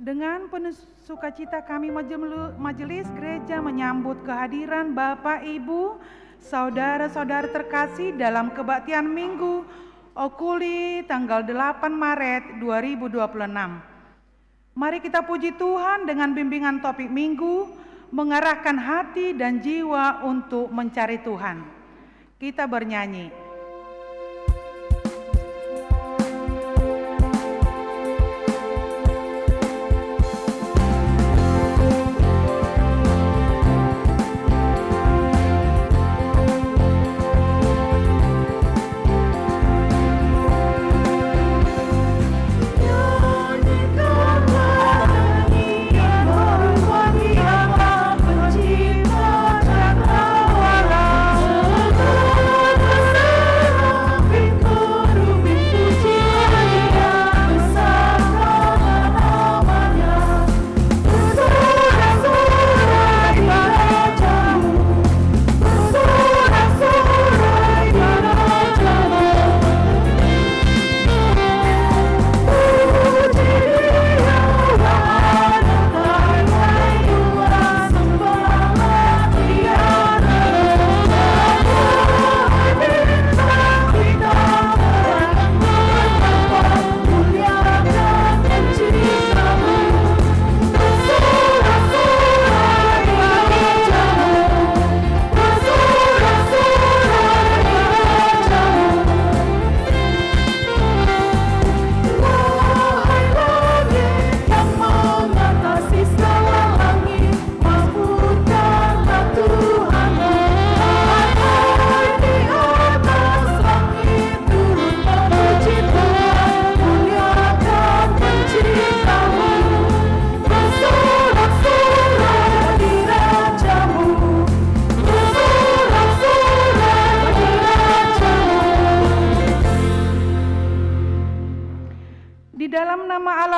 Dengan penuh sukacita kami majelis gereja menyambut kehadiran Bapak, Ibu, saudara-saudara terkasih dalam kebaktian Minggu Okuli tanggal 8 Maret 2026. Mari kita puji Tuhan dengan bimbingan topik Minggu, mengarahkan hati dan jiwa untuk mencari Tuhan. Kita bernyanyi.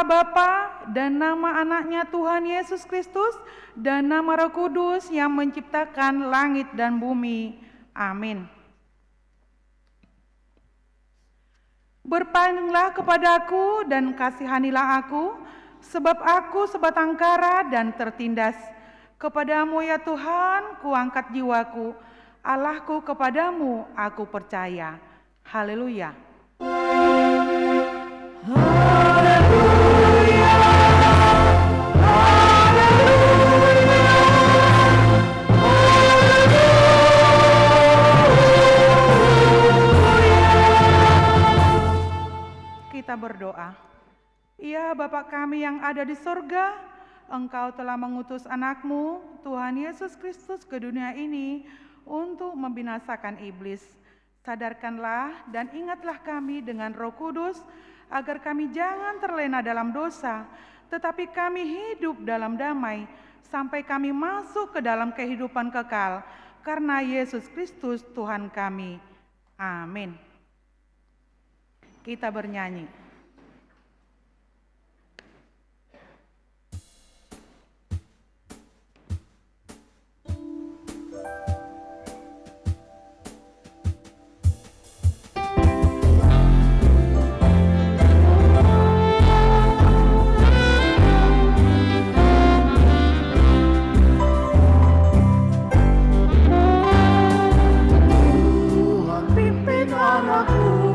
Bapa dan nama anaknya Tuhan Yesus Kristus dan nama Roh Kudus yang menciptakan langit dan bumi. Amin. Berpalinglah kepadaku dan kasihanilah aku, sebab aku sebatang kara dan tertindas. Kepadamu ya Tuhan, kuangkat jiwaku, Allahku kepadamu aku percaya. Haleluya. Kita berdoa. Ya Bapa kami yang ada di sorga, Engkau telah mengutus anakmu, Tuhan Yesus Kristus ke dunia ini untuk membinasakan iblis. Sadarkanlah dan ingatlah kami dengan Roh Kudus, agar kami jangan terlena dalam dosa, tetapi kami hidup dalam damai, sampai kami masuk ke dalam kehidupan kekal, karena Yesus Kristus Tuhan kami. Amin. Kita bernyanyi. Tuhan pimpin anakku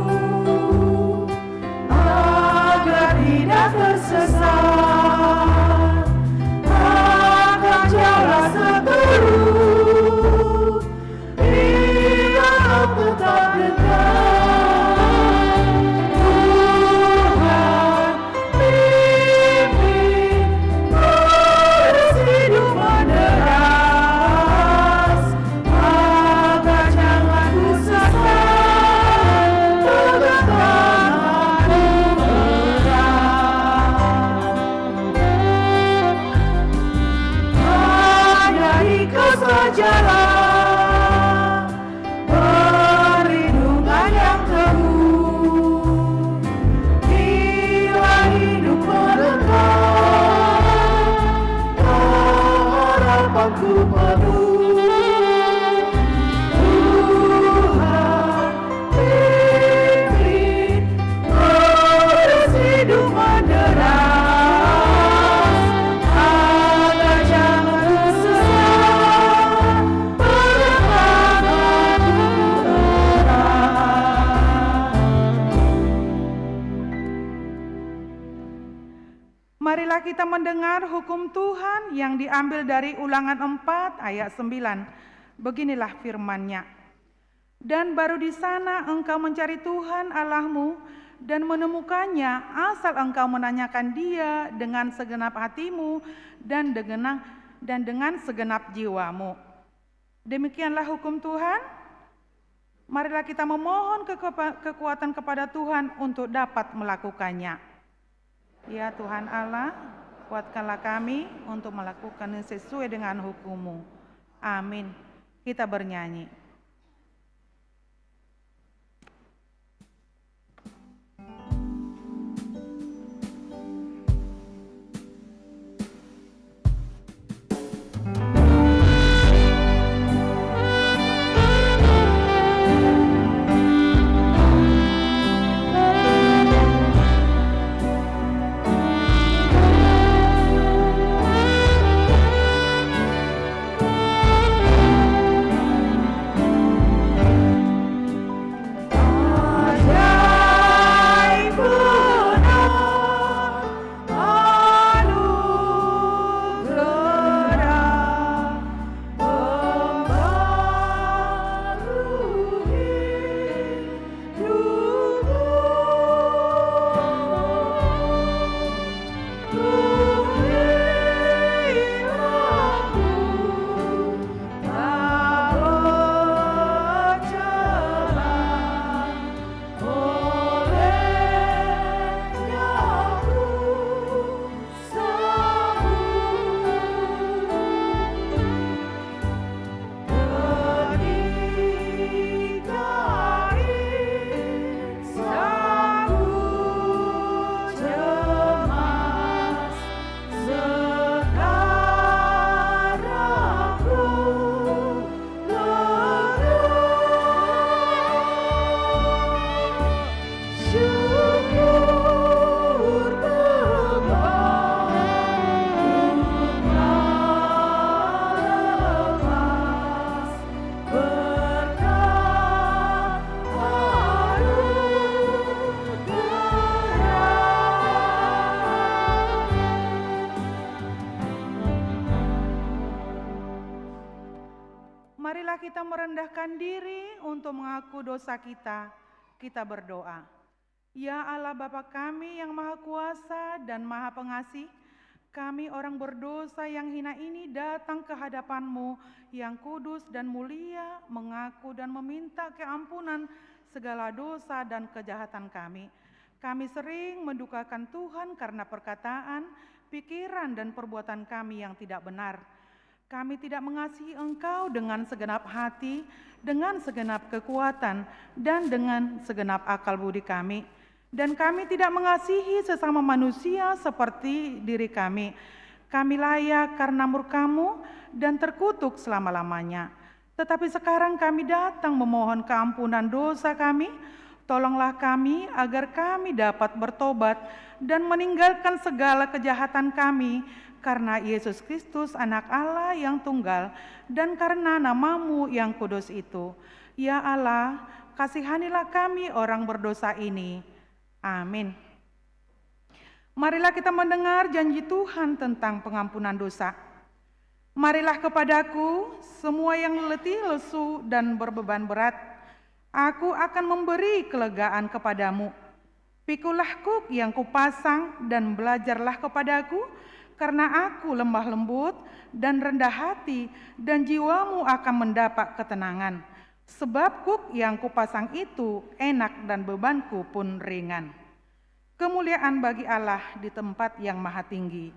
Marilah kita mendengar hukum Tuhan yang diambil dari Ulangan 4 ayat 9. Beginilah firman-Nya. Dan baru di sana engkau mencari Tuhan Allahmu dan menemukannya asal engkau menanyakan Dia dengan segenap hatimu dan dengan segenap jiwamu. Demikianlah hukum Tuhan. Marilah kita memohon kekuatan kepada Tuhan untuk dapat melakukannya. Ya Tuhan Allah, kuatkanlah kami untuk melakukan sesuai dengan hukum-Mu. Amin. Kita bernyanyi. Marilah kita merendahkan diri untuk mengaku dosa kita. Kita berdoa. Ya Allah Bapa kami yang Maha Kuasa dan Maha Pengasih, kami orang berdosa yang hina ini datang ke hadapan-Mu yang kudus dan mulia, mengaku dan meminta keampunan segala dosa dan kejahatan kami. Kami sering mendukakan Tuhan karena perkataan, pikiran dan perbuatan kami yang tidak benar. Kami tidak mengasihi Engkau dengan segenap hati, dengan segenap kekuatan, dan dengan segenap akal budi kami. Dan kami tidak mengasihi sesama manusia seperti diri kami. Kami layak karena murka-Mu dan terkutuk selama-lamanya. Tetapi sekarang kami datang memohon keampunan dosa kami. Tolonglah kami agar kami dapat bertobat dan meninggalkan segala kejahatan kami, karena Yesus Kristus anak Allah yang tunggal dan karena nama-Mu yang kudus itu. Ya Allah, kasihanilah kami orang berdosa ini. Amin. Marilah kita mendengar janji Tuhan tentang pengampunan dosa. Marilah kepadaku semua yang letih, lesu dan berbeban berat. Aku akan memberi kelegaan kepadamu. Pikulah kuk yang kupasang dan belajarlah kepadaku, karena aku lemah lembut dan rendah hati, dan jiwamu akan mendapat ketenangan. Sebab kuk yang kupasang itu enak dan bebanku pun ringan. Kemuliaan bagi Allah di tempat yang maha tinggi.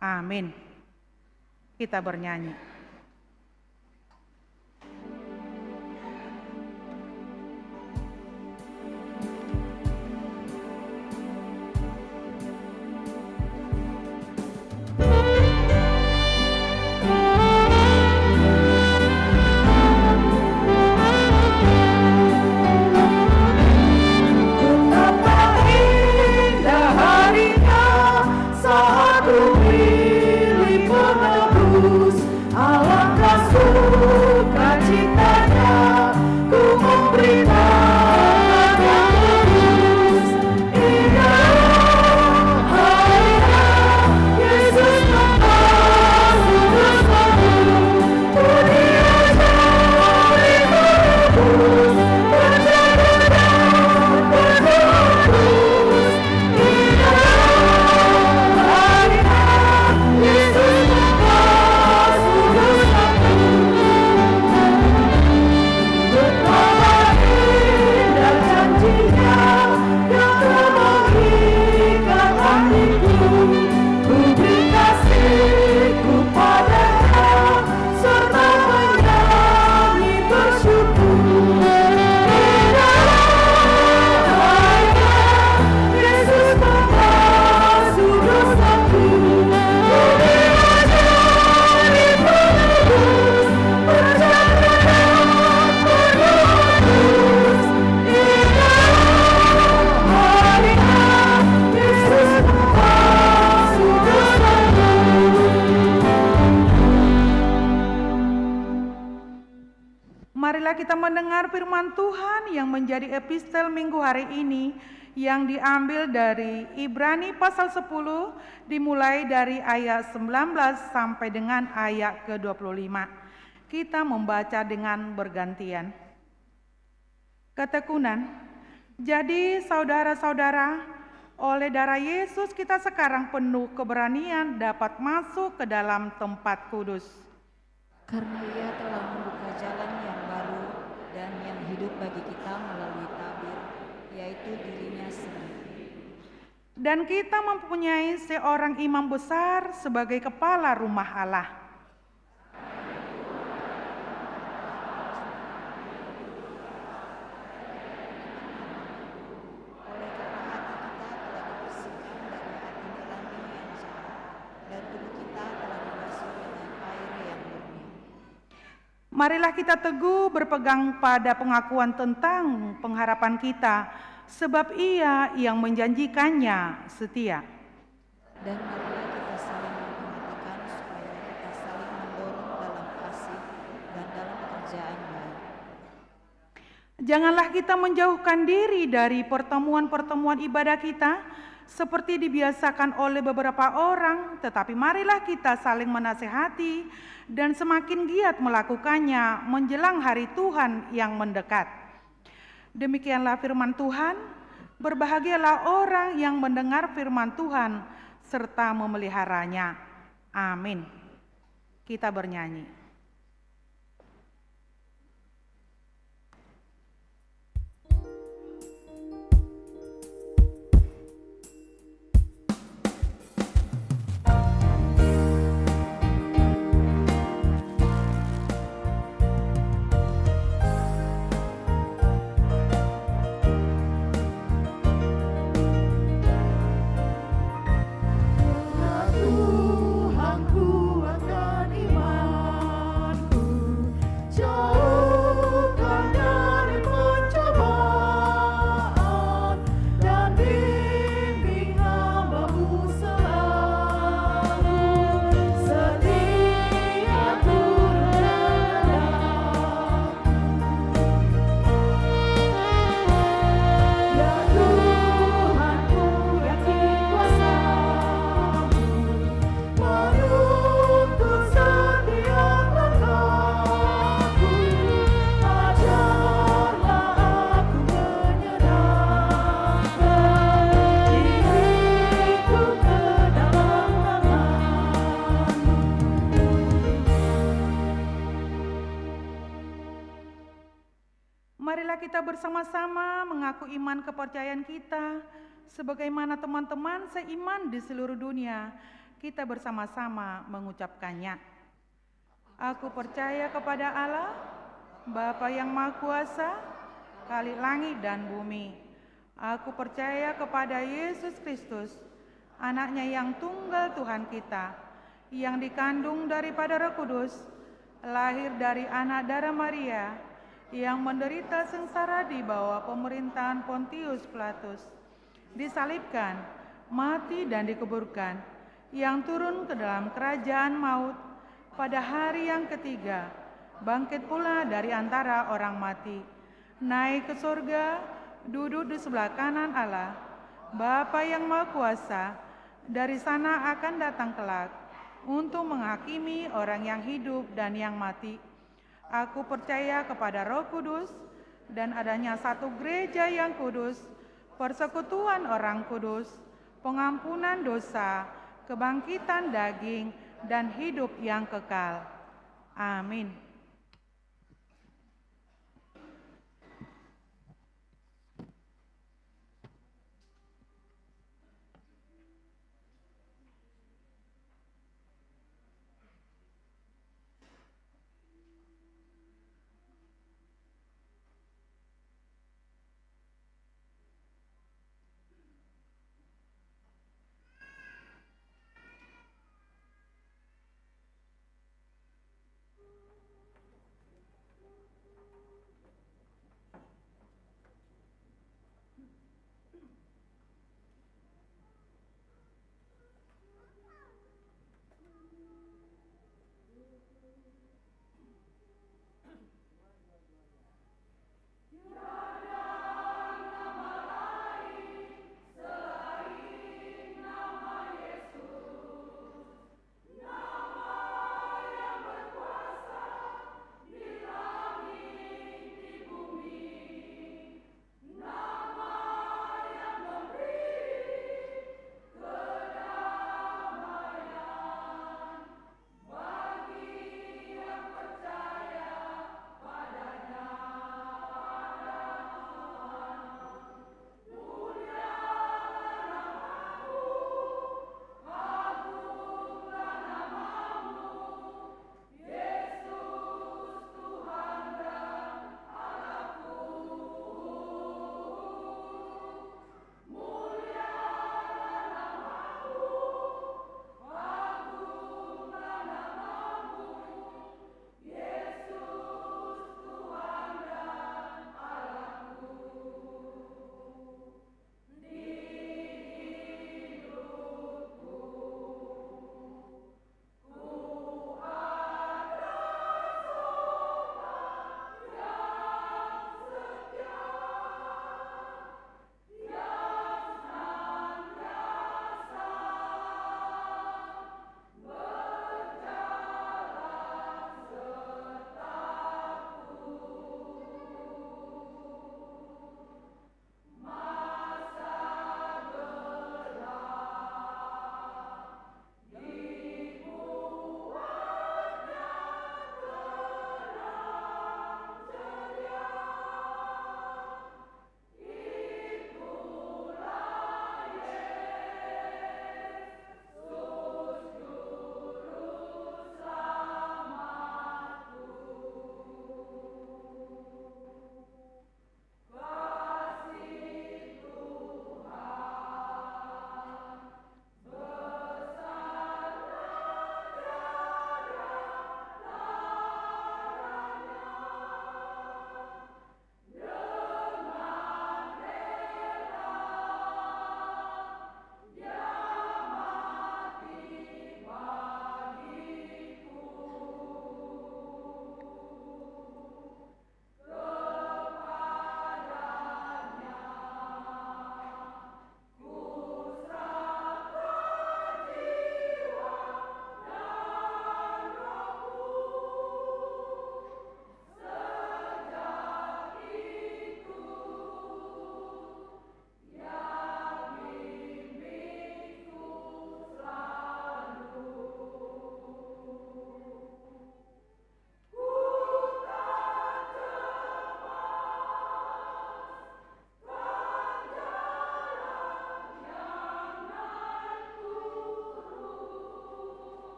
Amin. Kita bernyanyi. Saat bumi lipat menembus Marilah kita mendengar firman Tuhan yang menjadi epistel minggu hari ini yang diambil dari Ibrani pasal 10 dimulai dari ayat 19 sampai dengan ayat ke-25. Kita membaca dengan bergantian. Ketekunan. Jadi saudara-saudara, oleh darah Yesus kita sekarang penuh keberanian dapat masuk ke dalam tempat kudus. Karena Ia telah membuka jalan yang baru dan yang hidup bagi kita melalui tabir, yaitu dirinya sendiri. Dan kita mempunyai seorang imam besar sebagai kepala rumah Allah. Oleh karena hati kita telah dibersihkan dari hati nurani yang jahat, dan tubuh kita telah dibasuh dengan air yang murni. Marilah kita teguh berpegang pada pengakuan tentang pengharapan kita, sebab Ia yang menjanjikannya setia. Dan marilah kita saling memperhatikan supaya kita saling mendorong dalam kasih dan dalam pekerjaan baik. Janganlah kita menjauhkan diri dari pertemuan-pertemuan ibadah kita, seperti dibiasakan oleh beberapa orang, tetapi marilah kita saling menasehati dan semakin giat melakukannya menjelang hari Tuhan yang mendekat. Demikianlah firman Tuhan. Berbahagialah orang yang mendengar firman Tuhan serta memeliharanya. Amin. Kita bernyanyi. Marilah kita bersama-sama mengaku iman kepercayaan kita, sebagaimana teman-teman seiman di seluruh dunia, kita bersama-sama mengucapkannya. Aku percaya kepada Allah, Bapa yang Maha Kuasa, Khalik langit dan bumi. Aku percaya kepada Yesus Kristus, Anaknya yang tunggal Tuhan kita, yang dikandung daripada Roh Kudus, lahir dari anak darah Maria, yang menderita sengsara di bawah pemerintahan Pontius Pilatus, disalibkan, mati dan dikuburkan, yang turun ke dalam kerajaan maut, pada hari yang ketiga, bangkit pula dari antara orang mati, naik ke surga, duduk di sebelah kanan Allah, Bapa yang Maha Kuasa, dari sana akan datang kelak, untuk menghakimi orang yang hidup dan yang mati. Aku percaya kepada Roh Kudus dan adanya satu gereja yang kudus, persekutuan orang kudus, pengampunan dosa, kebangkitan daging, dan hidup yang kekal. Amin.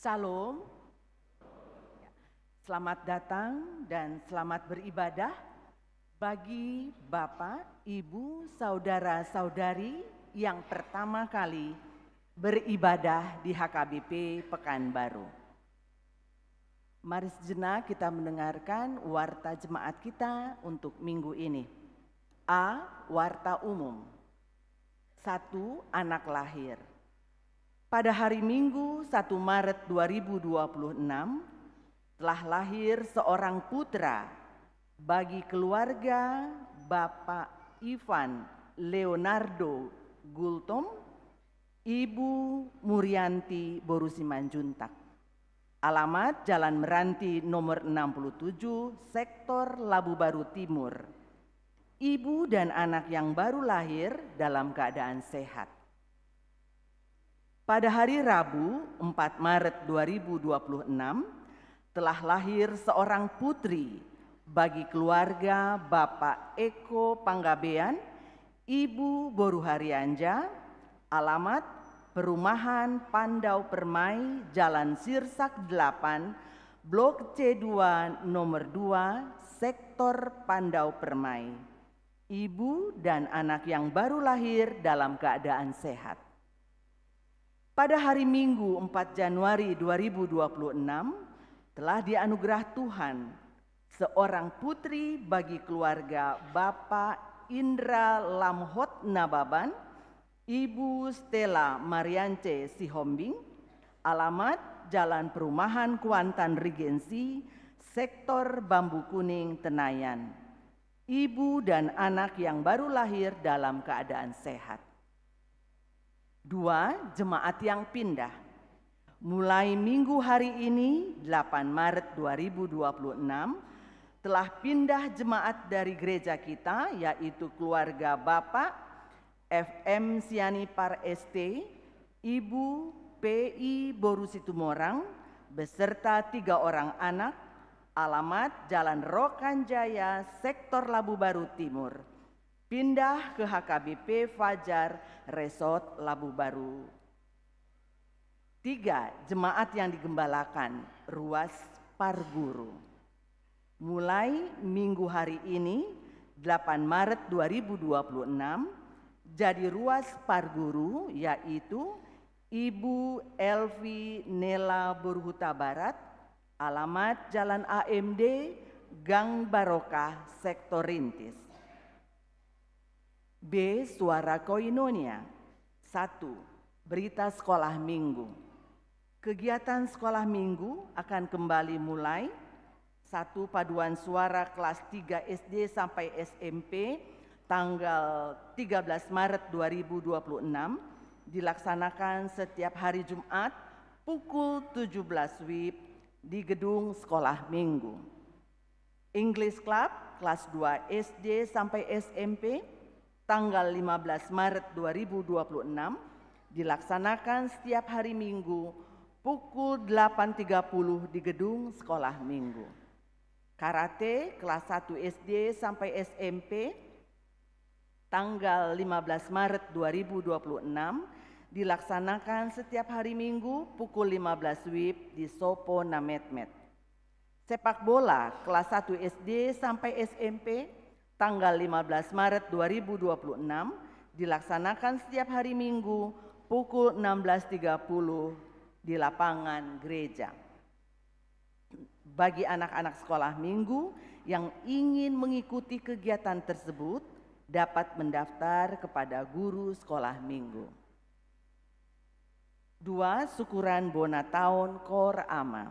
Salam, selamat datang dan selamat beribadah bagi Bapak, Ibu, Saudara-saudari yang pertama kali beribadah di HKBP Pekanbaru. Mari sejenak kita mendengarkan warta jemaat kita untuk minggu ini. A. Warta umum. 1. Anak lahir. Pada hari Minggu 1 Maret 2026 telah lahir seorang putra bagi keluarga Bapak Ivan Leonardo Gultom, Ibu Murianti Borusimanjuntak. Alamat Jalan Meranti nomor 67, Sektor Labu Baru Timur. Ibu dan anak yang baru lahir dalam keadaan sehat. Pada hari Rabu 4 Maret 2026 telah lahir seorang putri bagi keluarga Bapak Eko Panggabean, Ibu Boru Harianja, alamat Perumahan Pandau Permai, Jalan Sirsak 8, Blok C2 nomor 2, Sektor Pandau Permai. Ibu dan anak yang baru lahir dalam keadaan sehat. Pada hari Minggu 4 Januari 2026 telah dianugerah Tuhan seorang putri bagi keluarga Bapak Indra Lamhot Nababan, Ibu Stella Mariance Sihombing, alamat Jalan Perumahan Kuantan Regensi, Sektor Bambu Kuning, Tenayan. Ibu dan anak yang baru lahir dalam keadaan sehat. 2. Jemaat yang pindah. Mulai minggu hari ini 8 Maret 2026 telah pindah jemaat dari gereja kita, yaitu keluarga Bapak FM Sianipar ST, Ibu PI Boru Situmorang beserta 3 orang anak, alamat Jalan Rokan Jaya, Sektor Labu Baru Timur. Pindah ke HKBP Fajar Resort Labu Baru. 3. Jemaat yang digembalakan, Ruas Parguru. Mulai minggu hari ini 8 Maret 2026 jadi Ruas Parguru, yaitu Ibu Elvi Nela Burhuta Barat, alamat Jalan AMD Gang Barokah, Sektor Rintis. B. Suara Koinonia. 1. Berita sekolah minggu. Kegiatan sekolah minggu akan kembali mulai 1. Paduan suara kelas 3 SD sampai SMP tanggal 13 Maret 2026 dilaksanakan setiap hari Jumat pukul 17 WIB di gedung sekolah minggu. English Club kelas 2 SD sampai SMP tanggal 15 Maret 2026 dilaksanakan setiap hari Minggu pukul 8.30 di gedung sekolah minggu. Karate kelas 1 SD sampai SMP tanggal 15 Maret 2026 dilaksanakan setiap hari Minggu pukul 15 WIB di Sopo Nametmet. Sepak bola kelas 1 SD sampai SMP tanggal 15 Maret 2026 dilaksanakan setiap hari Minggu pukul 16.30 di lapangan gereja. Bagi anak-anak sekolah minggu yang ingin mengikuti kegiatan tersebut dapat mendaftar kepada guru sekolah minggu. 2. Syukuran Bona Tahun Kor Ama.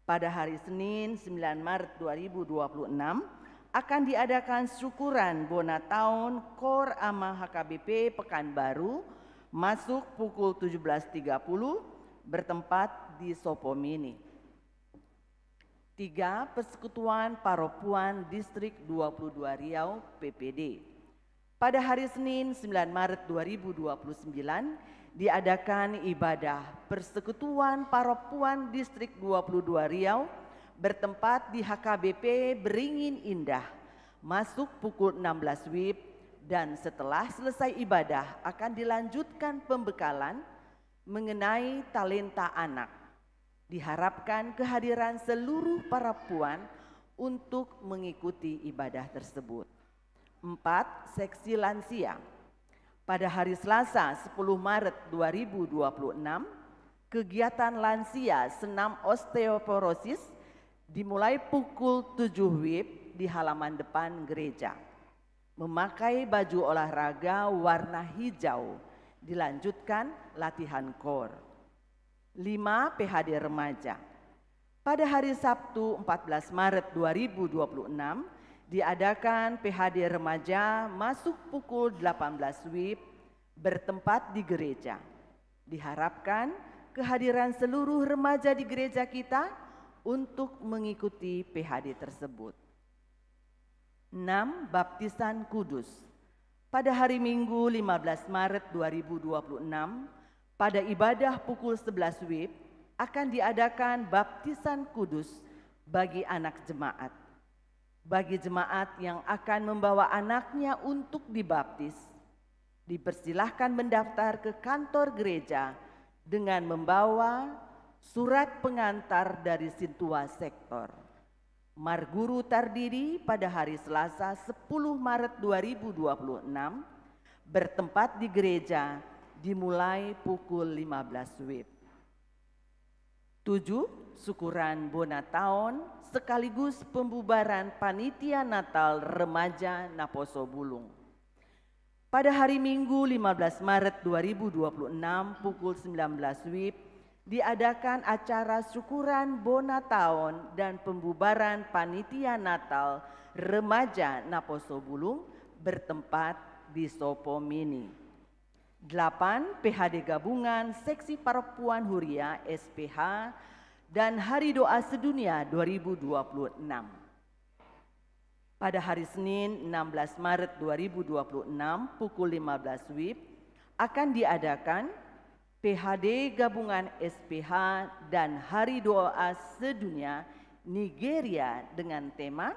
Pada hari Senin 9 Maret 2026 akan diadakan syukuran Bona Tahun Kor Ama HKBP Pekanbaru masuk pukul 17.30 bertempat di Sopo Mini. 3. Persekutuan Paropuan Distrik 22 Riau PPD. Pada hari Senin 9 Maret 2029 diadakan ibadah Persekutuan Paropuan Distrik 22 Riau bertempat di HKBP Beringin Indah masuk pukul 16 WIB dan setelah selesai ibadah akan dilanjutkan pembekalan mengenai talenta anak. Diharapkan kehadiran seluruh para puan untuk mengikuti ibadah tersebut. 4. Seksi lansia. Pada hari Selasa 10 Maret 2026, kegiatan lansia senam osteoporosis dimulai pukul 7 WIB di halaman depan gereja. Memakai baju olahraga warna hijau, dilanjutkan latihan core. 5. PHD remaja. Pada hari Sabtu 14 Maret 2026 diadakan PHD remaja masuk pukul 18 WIB bertempat di gereja. Diharapkan kehadiran seluruh remaja di gereja kita untuk mengikuti PHD tersebut. 6. Baptisan kudus. Pada hari Minggu 15 Maret 2026 pada ibadah pukul 11 WIB akan diadakan baptisan kudus bagi anak jemaat. Bagi jemaat yang akan membawa anaknya untuk dibaptis, dipersilahkan mendaftar ke kantor gereja dengan membawa surat pengantar dari Sintua Sektor. Marguru tardiri pada hari Selasa 10 Maret 2026 bertempat di gereja dimulai pukul 15 WIB. 7. Syukuran Bonataon sekaligus pembubaran Panitia Natal Remaja Naposo Bulung. Pada hari Minggu 15 Maret 2026 pukul 19 WIB diadakan acara syukuran Bonataon dan pembubaran Panitia Natal Remaja Naposo Bulung bertempat di Sopo Mini. 8. PHD Gabungan Seksi Perempuan Huria SPH dan Hari Doa Sedunia 2026. Pada hari Senin 16 Maret 2026 pukul 15 WIB akan diadakan PHD Gabungan SPH dan Hari Doa Sedunia Nigeria dengan tema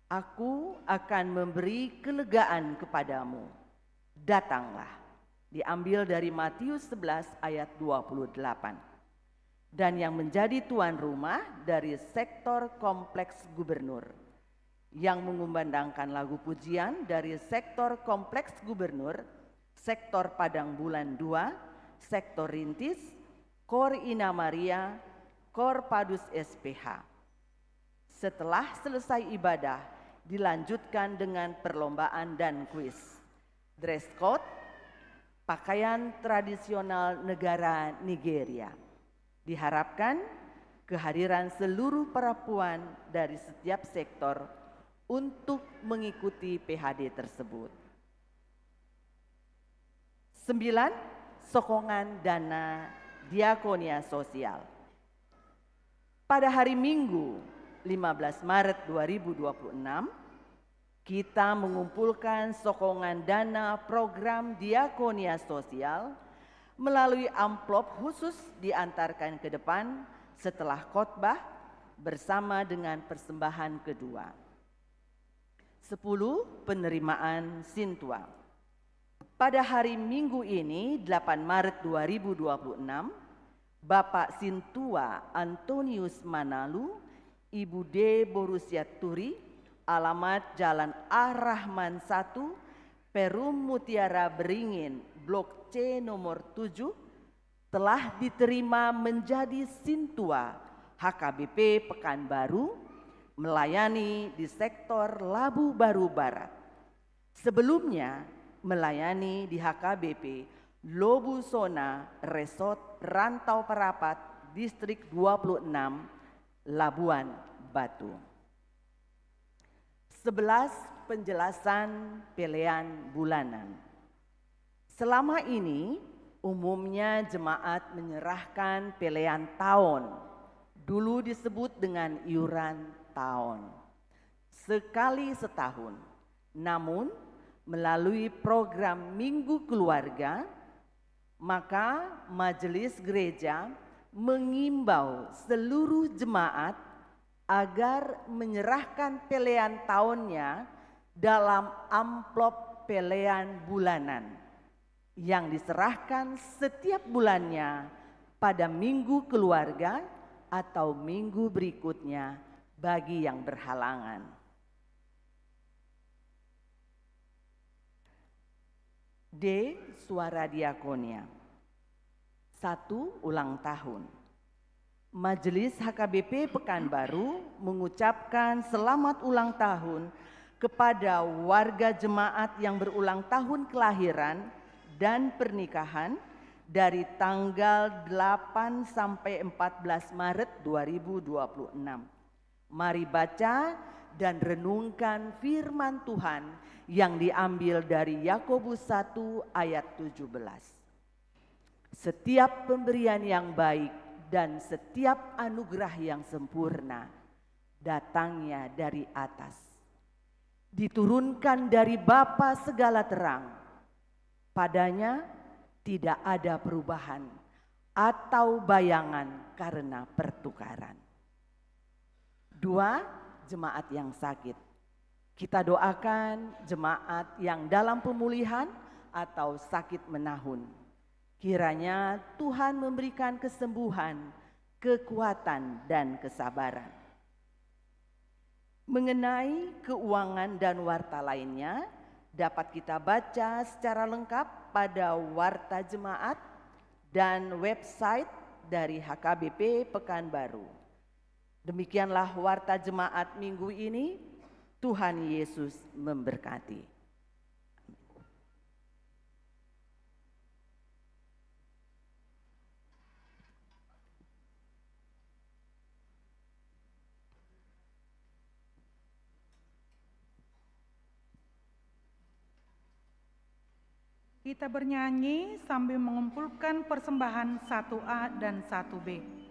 Aku akan memberi kelegaan kepadamu. Datanglah. Diambil dari Matius 11 ayat 28. Dan yang menjadi tuan rumah dari sektor Kompleks Gubernur. Yang mengumandangkan lagu pujian dari sektor Kompleks Gubernur, sektor Padang Bulan 2, sektor Rintis, Kor Ina Maria, Kor Padus SPH. Setelah selesai ibadah, dilanjutkan dengan perlombaan dan kuis. Dress code, pakaian tradisional negara Nigeria. Diharapkan kehadiran seluruh perempuan dari setiap sektor untuk mengikuti PHD tersebut. 9. Sokongan dana diakonia sosial. Pada hari Minggu 15 Maret 2026 kita mengumpulkan sokongan dana program diakonia sosial melalui amplop khusus diantarkan ke depan setelah khotbah bersama dengan persembahan kedua. 10. Penerimaan Sintua. Pada hari Minggu ini 8 Maret 2026 Bapak Sintua Antonius Manalu, Ibu D. Borussia Turi, alamat Jalan Ar-Rahman 1, Perum Mutiara Beringin, Blok C nomor 7, telah diterima menjadi Sintua HKBP Pekanbaru, melayani di sektor Labu Baru Barat. Sebelumnya melayani di HKBP Lobusona Resort Rantau Parapat, Distrik 26, Labuan Batu. 11. Penjelasan pelean bulanan. Selama ini umumnya jemaat menyerahkan pelean tahun, dulu disebut dengan iuran tahun, sekali setahun. Namun melalui program Minggu Keluarga, maka majelis gereja mengimbau seluruh jemaat agar menyerahkan pelean tahunnya dalam amplop pelean bulanan yang diserahkan setiap bulannya pada minggu keluarga atau minggu berikutnya bagi yang berhalangan. D. Suara diakonia. 1. Ulang tahun. Majelis HKBP Pekanbaru mengucapkan selamat ulang tahun kepada warga jemaat yang berulang tahun kelahiran dan pernikahan dari tanggal 8 sampai 14 Maret 2026. Mari baca dan renungkan firman Tuhan yang diambil dari Yakobus 1 ayat 17. Setiap pemberian yang baik dan setiap anugerah yang sempurna datangnya dari atas, diturunkan dari Bapa segala terang. Padanya tidak ada perubahan atau bayangan karena pertukaran. 2. Jemaat yang sakit. Kita doakan jemaat yang dalam pemulihan atau sakit menahun. Kiranya Tuhan memberikan kesembuhan, kekuatan, dan kesabaran. Mengenai keuangan dan warta lainnya, dapat kita baca secara lengkap pada warta jemaat dan website dari HKBP Pekanbaru. Demikianlah warta jemaat minggu ini. Tuhan Yesus memberkati. Kita bernyanyi sambil mengumpulkan persembahan 1A dan 1B.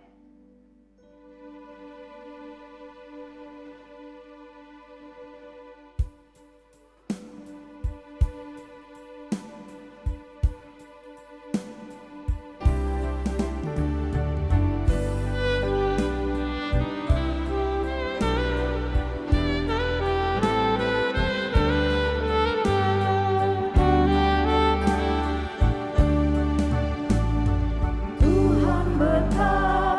Tuhan betapa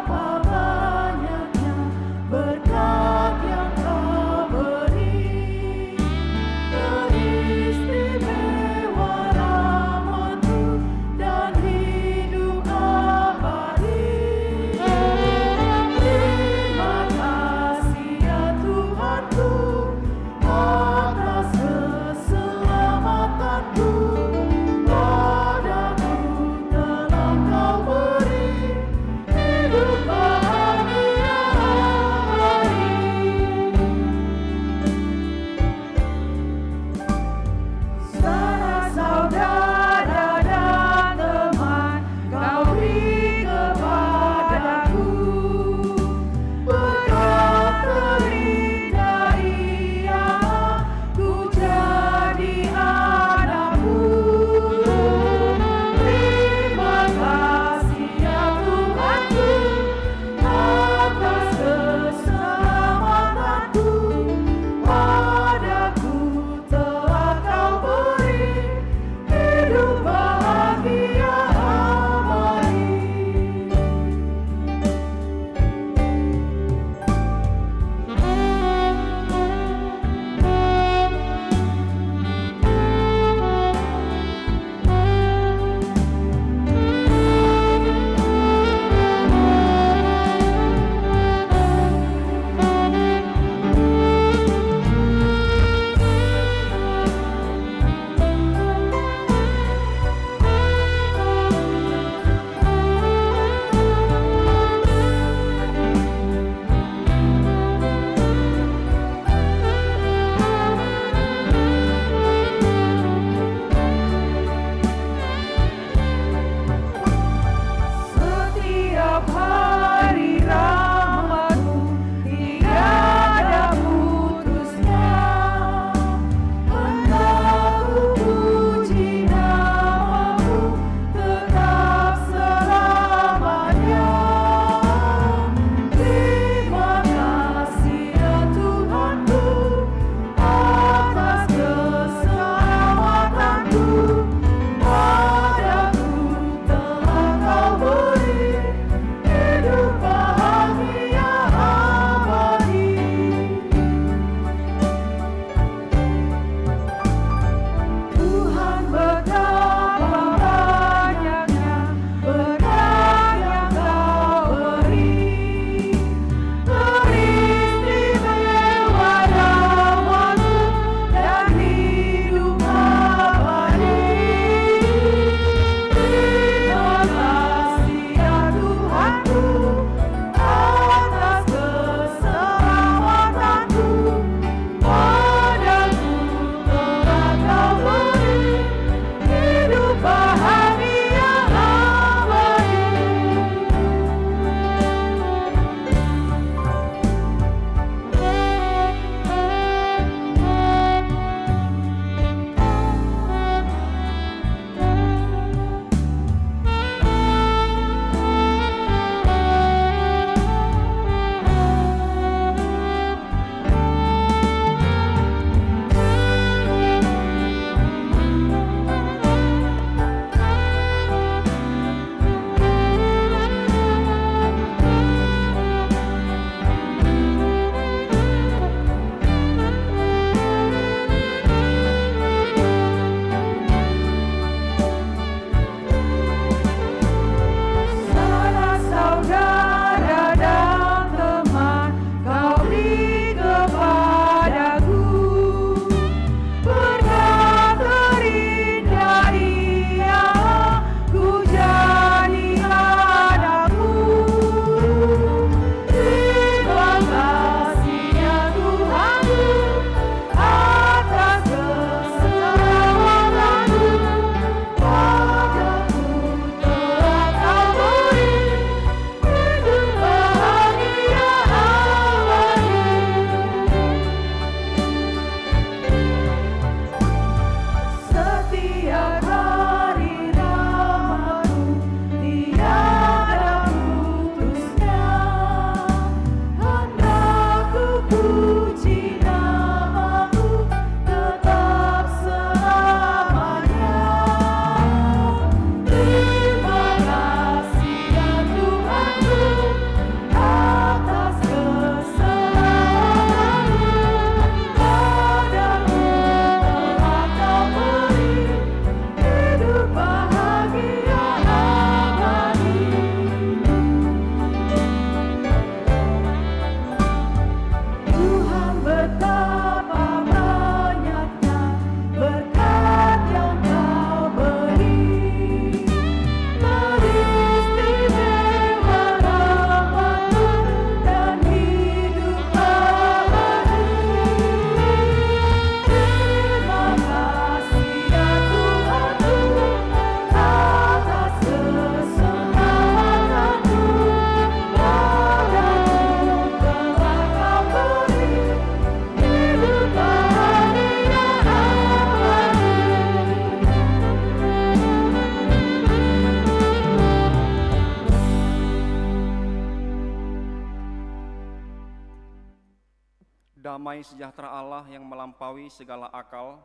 Damai sejahtera Allah yang melampaui segala akal,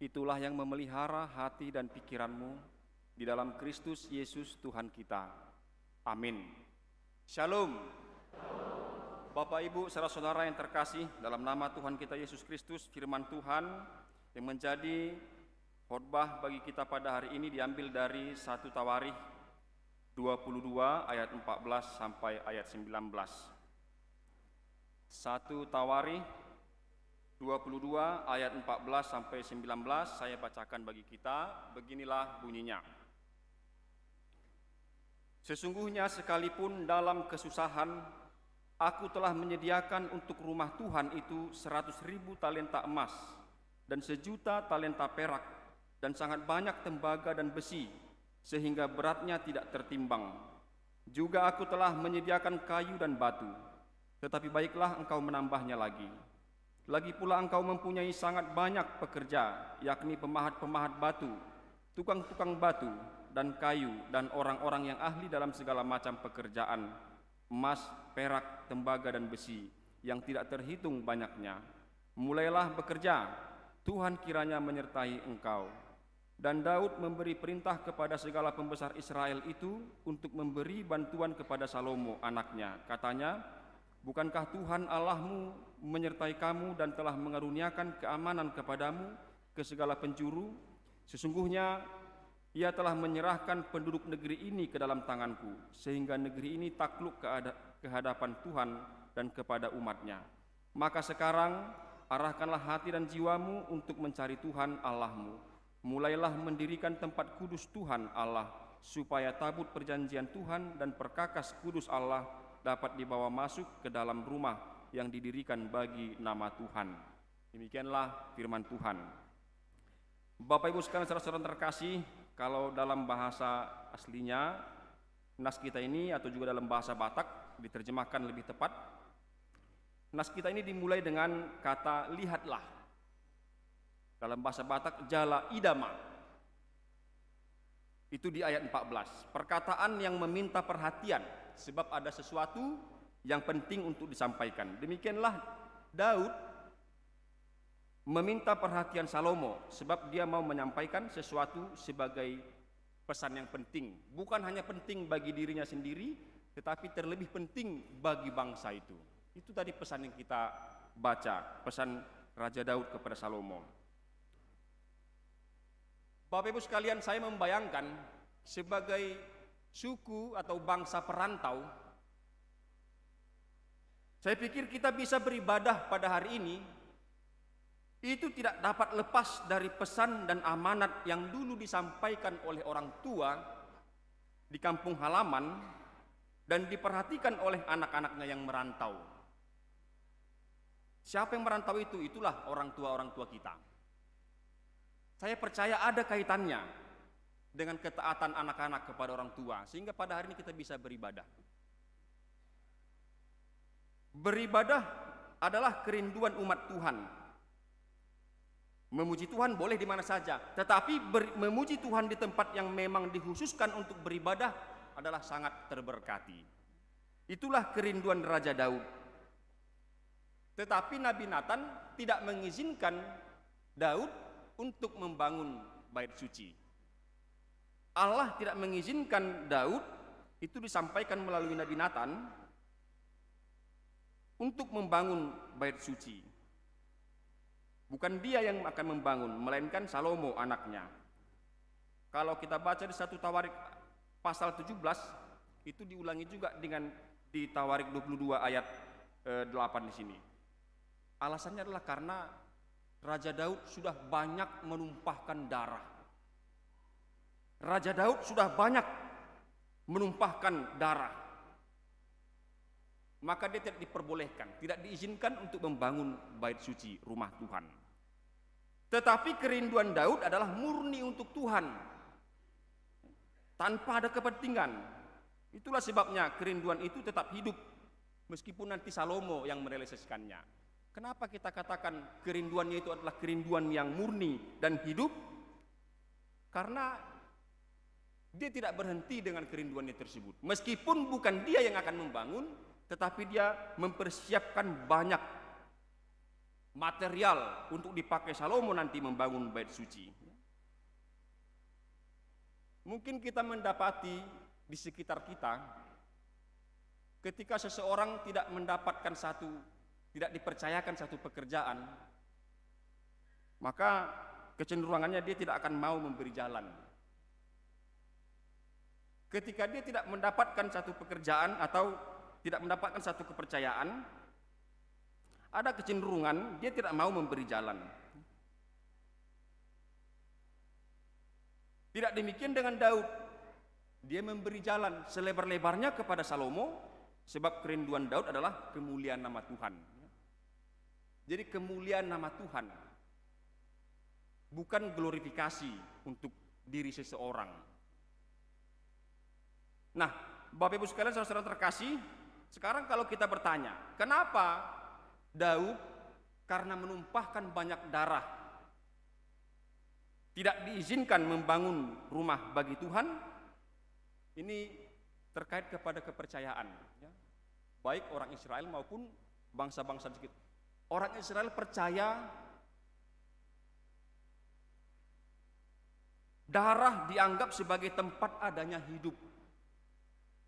itulah yang memelihara hati dan pikiranmu di dalam Kristus Yesus Tuhan kita. Amin. Shalom. Bapak Ibu, saudara-saudara yang terkasih, dalam nama Tuhan kita Yesus Kristus, firman Tuhan yang menjadi khotbah bagi kita pada hari ini diambil dari 1 Tawarikh 22 ayat 14 sampai ayat 19. 1 Tawarikh 22 ayat 14 sampai 19 saya bacakan bagi kita. Beginilah bunyinya. Sesungguhnya sekalipun dalam kesusahan aku telah menyediakan untuk rumah Tuhan itu 100.000 talenta emas dan 1.000.000 talenta perak dan sangat banyak tembaga dan besi sehingga beratnya tidak tertimbang. Juga aku telah menyediakan kayu dan batu, tetapi baiklah engkau menambahnya lagi. Lagi pula engkau mempunyai sangat banyak pekerja, yakni pemahat-pemahat batu, tukang-tukang batu dan kayu, dan orang-orang yang ahli dalam segala macam pekerjaan, emas, perak, tembaga dan besi, yang tidak terhitung banyaknya. Mulailah bekerja, Tuhan kiranya menyertai engkau. Dan Daud memberi perintah kepada segala pembesar Israel itu untuk memberi bantuan kepada Salomo anaknya. Katanya, bukankah Tuhan Allahmu menyertai kamu dan telah mengaruniakan keamanan kepadamu ke segala penjuru? Sesungguhnya Ia telah menyerahkan penduduk negeri ini ke dalam tanganku, sehingga negeri ini takluk ke hadapan Tuhan dan kepada umatnya. Maka sekarang arahkanlah hati dan jiwamu untuk mencari Tuhan Allahmu. Mulailah mendirikan tempat kudus Tuhan Allah, supaya tabut perjanjian Tuhan dan perkakas kudus Allah dapat dibawa masuk ke dalam rumah yang didirikan bagi nama Tuhan. Demikianlah firman Tuhan. Bapak Ibu sekalian, saudara-saudara terkasih, kalau dalam bahasa aslinya nas kita ini atau juga dalam bahasa Batak diterjemahkan lebih tepat, nas kita ini dimulai dengan kata lihatlah. Dalam bahasa Batak jala idama. Itu di ayat 14. Perkataan yang meminta perhatian sebab ada sesuatu yang penting untuk disampaikan. Demikianlah Daud meminta perhatian Salomo sebab dia mau menyampaikan sesuatu sebagai pesan yang penting. Bukan hanya penting bagi dirinya sendiri, tetapi terlebih penting bagi bangsa itu. Itu tadi pesan yang kita baca, pesan Raja Daud kepada Salomo. Bapak Ibu sekalian, saya membayangkan sebagai suku atau bangsa perantau, saya pikir kita bisa beribadah pada hari ini itu tidak dapat lepas dari pesan dan amanat yang dulu disampaikan oleh orang tua di kampung halaman dan diperhatikan oleh anak-anaknya yang merantau. Siapa yang merantau itu? Itulah orang tua kita. Saya percaya ada kaitannya dengan ketaatan anak-anak kepada orang tua, sehingga pada hari ini kita bisa beribadah. Beribadah adalah kerinduan umat Tuhan. Memuji Tuhan boleh di mana saja, tetapi memuji Tuhan di tempat yang memang dikhususkan untuk beribadah adalah sangat terberkati. Itulah kerinduan Raja Daud. Tetapi Nabi Nathan tidak mengizinkan Daud untuk membangun bait suci. Allah tidak mengizinkan Daud, itu disampaikan melalui Nabi Nathan, untuk membangun bait suci. Bukan dia yang akan membangun, melainkan Salomo anaknya. Kalau kita baca di 1 Tawarikh pasal 17, itu diulangi juga dengan di Tawarikh 22 ayat 8 di sini. Alasannya adalah karena Raja Daud sudah banyak menumpahkan darah. Raja Daud sudah banyak menumpahkan darah. Maka dia tidak diperbolehkan, tidak diizinkan untuk membangun bait suci rumah Tuhan. Tetapi kerinduan Daud adalah murni untuk Tuhan, tanpa ada kepentingan. Itulah sebabnya kerinduan itu tetap hidup, meskipun nanti Salomo yang merealisasikannya. Kenapa kita katakan kerinduannya itu adalah kerinduan yang murni dan hidup? Karena dia tidak berhenti dengan kerinduannya tersebut. Meskipun bukan dia yang akan membangun, tetapi dia mempersiapkan banyak material untuk dipakai Salomo nanti membangun bait suci. Mungkin kita mendapati di sekitar kita, ketika seseorang tidak dipercayakan satu pekerjaan, maka kecenderungannya dia tidak akan mau memberi jalan. Ketika dia tidak mendapatkan satu pekerjaan atau tidak mendapatkan satu kepercayaan, ada kecenderungan dia tidak mau memberi jalan. Tidak demikian dengan Daud. Dia memberi jalan selebar-lebarnya kepada Salomo, sebab kerinduan Daud adalah kemuliaan nama Tuhan. Jadi kemuliaan nama Tuhan, bukan glorifikasi untuk diri seseorang. Nah, Bapak Ibu sekalian, saudara-saudara terkasih, sekarang kalau kita bertanya, kenapa Daud karena menumpahkan banyak darah tidak diizinkan membangun rumah bagi Tuhan? Ini terkait kepada kepercayaan, ya. Baik orang Israel maupun bangsa-bangsa di sekitar. Orang Israel percaya darah dianggap sebagai tempat adanya hidup.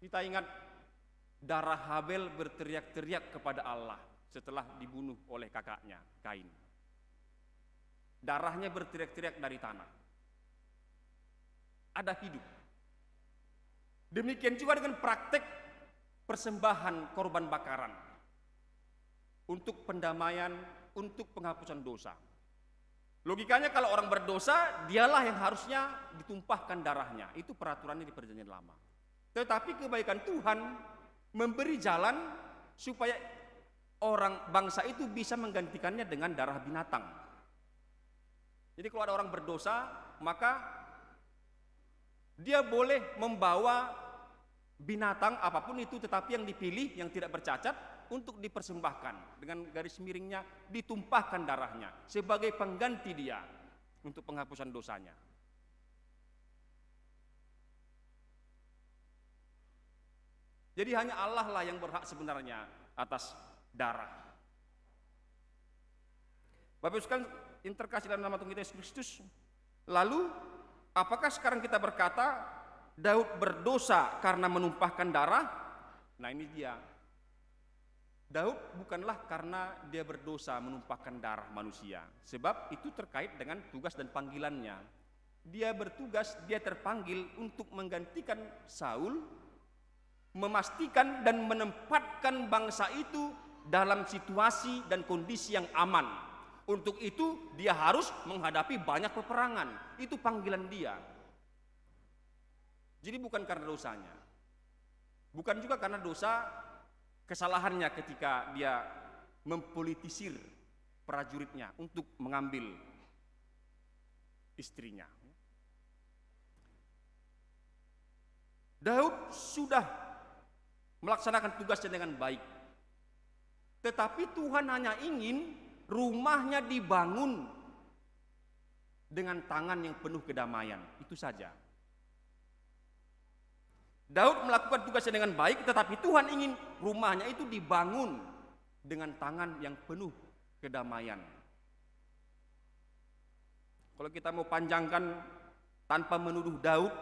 Kita ingat darah Habel berteriak-teriak kepada Allah setelah dibunuh oleh kakaknya Kain. Darahnya berteriak-teriak dari tanah. Ada hidup. Demikian juga dengan praktek persembahan korban bakaran untuk pendamaian, untuk penghapusan dosa. Logikanya kalau orang berdosa, dialah yang harusnya ditumpahkan darahnya. Itu peraturannya di Perjanjian Lama. Tetapi kebaikan Tuhan memberi jalan supaya orang bangsa itu bisa menggantikannya dengan darah binatang. Jadi kalau ada orang berdosa, maka dia boleh membawa binatang apapun itu, tetapi yang dipilih yang tidak bercacat untuk dipersembahkan dengan garis miringnya, ditumpahkan darahnya sebagai pengganti dia untuk penghapusan dosanya. Jadi hanya Allah lah yang berhak sebenarnya atas darah. Bapak Ibu sekalian yang terkasih dalam nama Tuhan kita Yesus Kristus, lalu apakah sekarang kita berkata Daud berdosa karena menumpahkan darah? Nah ini dia. Daud bukanlah karena dia berdosa menumpahkan darah manusia, sebab itu terkait dengan tugas dan panggilannya. Dia bertugas, dia terpanggil untuk menggantikan Saul, memastikan dan menempatkan bangsa itu dalam situasi dan kondisi yang aman. Untuk itu dia harus menghadapi banyak peperangan. Itu panggilan dia. Jadi bukan karena dosanya. Bukan juga karena dosa kesalahannya ketika dia mempolitisir prajuritnya untuk mengambil istrinya. Daud sudah melaksanakan tugasnya dengan baik. Tetapi Tuhan hanya ingin rumahnya dibangun dengan tangan yang penuh kedamaian. Itu saja. Daud melakukan tugasnya dengan baik, tetapi Tuhan ingin rumahnya itu dibangun dengan tangan yang penuh kedamaian. Kalau kita mau panjangkan tanpa menuduh Daud,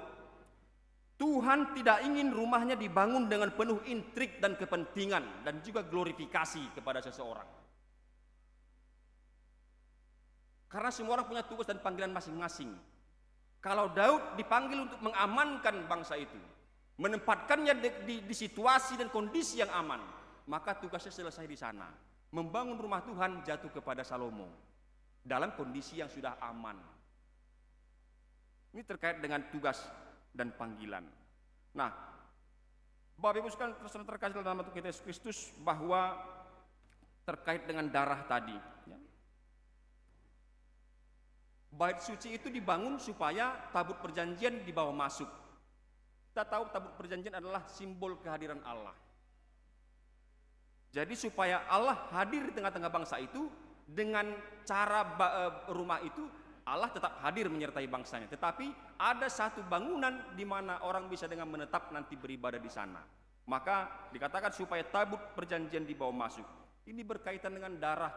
Tuhan tidak ingin rumahnya dibangun dengan penuh intrik dan kepentingan dan juga glorifikasi kepada seseorang. Karena semua orang punya tugas dan panggilan masing-masing. Kalau Daud dipanggil untuk mengamankan bangsa itu, menempatkannya di situasi dan kondisi yang aman, maka tugasnya selesai di sana. Membangun rumah Tuhan jatuh kepada Salomo dalam kondisi yang sudah aman. Ini terkait dengan tugas dan panggilan. Nah, Bapak Ibu sekalian terkasih dalam nama Tuhan kita Yesus Kristus, bahwa terkait dengan darah tadi, ya. Bait suci itu dibangun supaya tabut perjanjian dibawa masuk. Kita tahu tabut perjanjian adalah simbol kehadiran Allah. Jadi supaya Allah hadir di tengah-tengah bangsa itu, dengan cara rumah itu Allah tetap hadir menyertai bangsanya. Tetapi ada satu bangunan di mana orang bisa dengan menetap nanti beribadah di sana. Maka dikatakan supaya tabut perjanjian dibawa masuk. Ini berkaitan dengan darah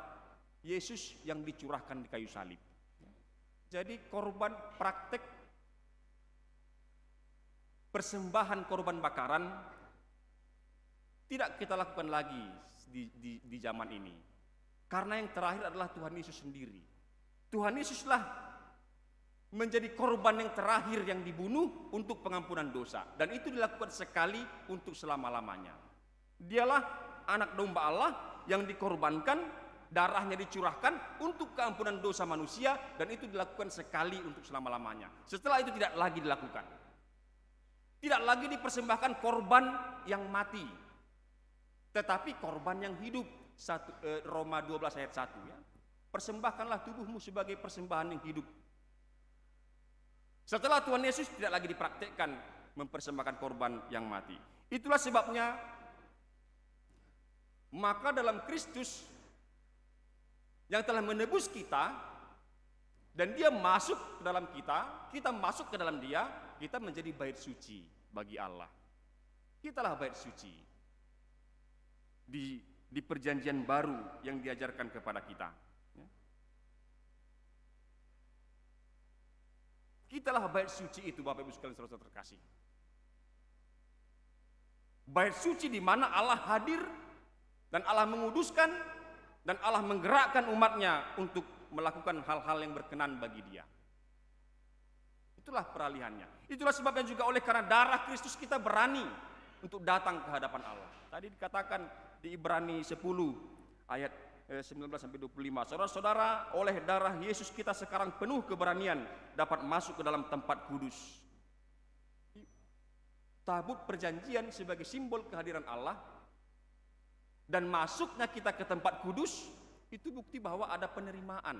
Yesus yang dicurahkan di kayu salib. Jadi korban praktek persembahan korban bakaran tidak kita lakukan lagi di zaman ini. Karena yang terakhir adalah Tuhan Yesus sendiri. Tuhan Yesuslah menjadi korban yang terakhir yang dibunuh untuk pengampunan dosa. Dan itu dilakukan sekali untuk selama-lamanya. Dialah anak domba Allah yang dikorbankan, darahnya dicurahkan untuk keampunan dosa manusia, dan itu dilakukan sekali untuk selama-lamanya. Setelah itu tidak lagi dilakukan. Tidak lagi dipersembahkan korban yang mati, tetapi korban yang hidup. Roma 12 ayat 1 ya. Persembahkanlah tubuhmu sebagai persembahan yang hidup. Setelah Tuhan Yesus tidak lagi dipraktekkan mempersembahkan korban yang mati. Itulah sebabnya maka dalam Kristus yang telah menebus kita dan dia masuk ke dalam kita masuk ke dalam dia, kita menjadi bait suci bagi Allah. Kitalah bait suci di perjanjian baru yang diajarkan kepada kita. Kitalah bait suci itu, Bapak Ibu sekalian saudara terkasih. Bait suci di mana Allah hadir dan Allah menguduskan dan Allah menggerakkan umatnya untuk melakukan hal-hal yang berkenan bagi dia. Itulah peralihannya. Itulah sebabnya juga oleh karena darah Kristus kita berani untuk datang ke hadapan Allah. Tadi dikatakan di Ibrani 10 ayat 19-25, saudara-saudara, oleh darah Yesus kita sekarang penuh keberanian dapat masuk ke dalam tempat kudus. Tabut perjanjian sebagai simbol kehadiran Allah, dan masuknya kita ke tempat kudus itu bukti bahwa ada penerimaan,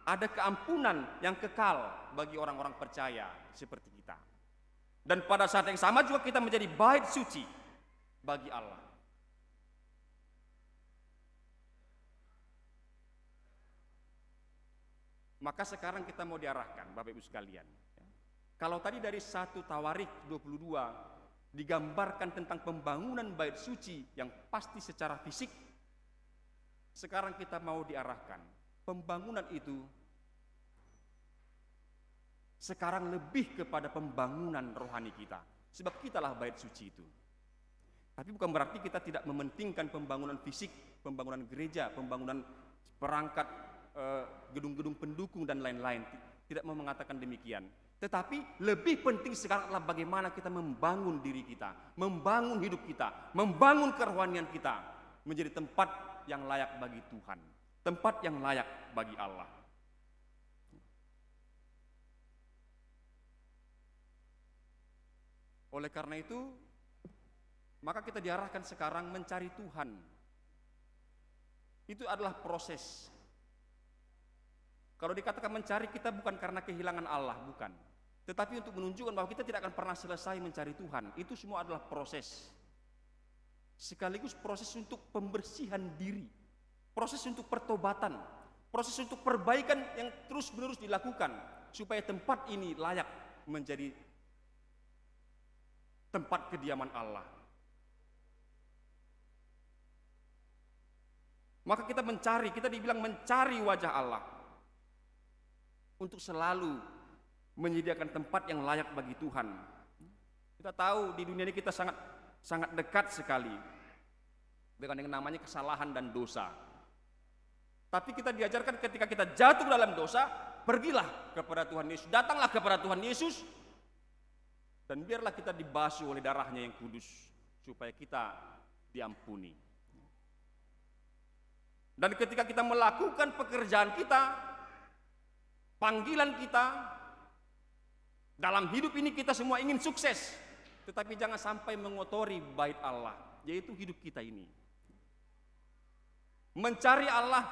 ada keampunan yang kekal bagi orang-orang percaya seperti kita. Dan pada saat yang sama juga kita menjadi bait suci bagi Allah. Maka sekarang kita mau diarahkan, Bapak Ibu sekalian. Kalau tadi dari 1 Tawarik 22 digambarkan tentang pembangunan bait suci yang pasti secara fisik, sekarang kita mau diarahkan. Pembangunan itu sekarang lebih kepada pembangunan rohani kita. Sebab kitalah bait suci itu. Tapi bukan berarti kita tidak mementingkan pembangunan fisik, pembangunan gereja, pembangunan perangkat gedung-gedung pendukung dan lain-lain. Tidak mau mengatakan demikian. Tetapi lebih penting sekarang adalah bagaimana kita membangun diri kita, membangun hidup kita, membangun kerohanian kita menjadi tempat yang layak bagi Tuhan, tempat yang layak bagi Allah. Oleh karena itu, maka kita diarahkan sekarang mencari Tuhan. Itu adalah proses. Kalau dikatakan mencari, kita bukan karena kehilangan Allah, bukan. Tetapi untuk menunjukkan bahwa kita tidak akan pernah selesai mencari Tuhan. Itu semua adalah proses. Sekaligus proses untuk pembersihan diri, proses untuk pertobatan, proses untuk perbaikan yang terus-menerus dilakukan supaya tempat ini layak menjadi tempat kediaman Allah. Maka kita mencari, kita dibilang mencari wajah Allah untuk selalu menyediakan tempat yang layak bagi Tuhan. Kita tahu di dunia ini kita sangat dekat sekali dengan yang namanya kesalahan dan dosa. Tapi kita diajarkan ketika kita jatuh dalam dosa, pergilah kepada Tuhan Yesus, datanglah kepada Tuhan Yesus, dan biarlah kita dibasuh oleh darahnya yang kudus supaya kita diampuni. Dan ketika kita melakukan pekerjaan kita, panggilan kita dalam hidup ini, kita semua ingin sukses, tetapi jangan sampai mengotori bait Allah, yaitu hidup kita ini. Mencari Allah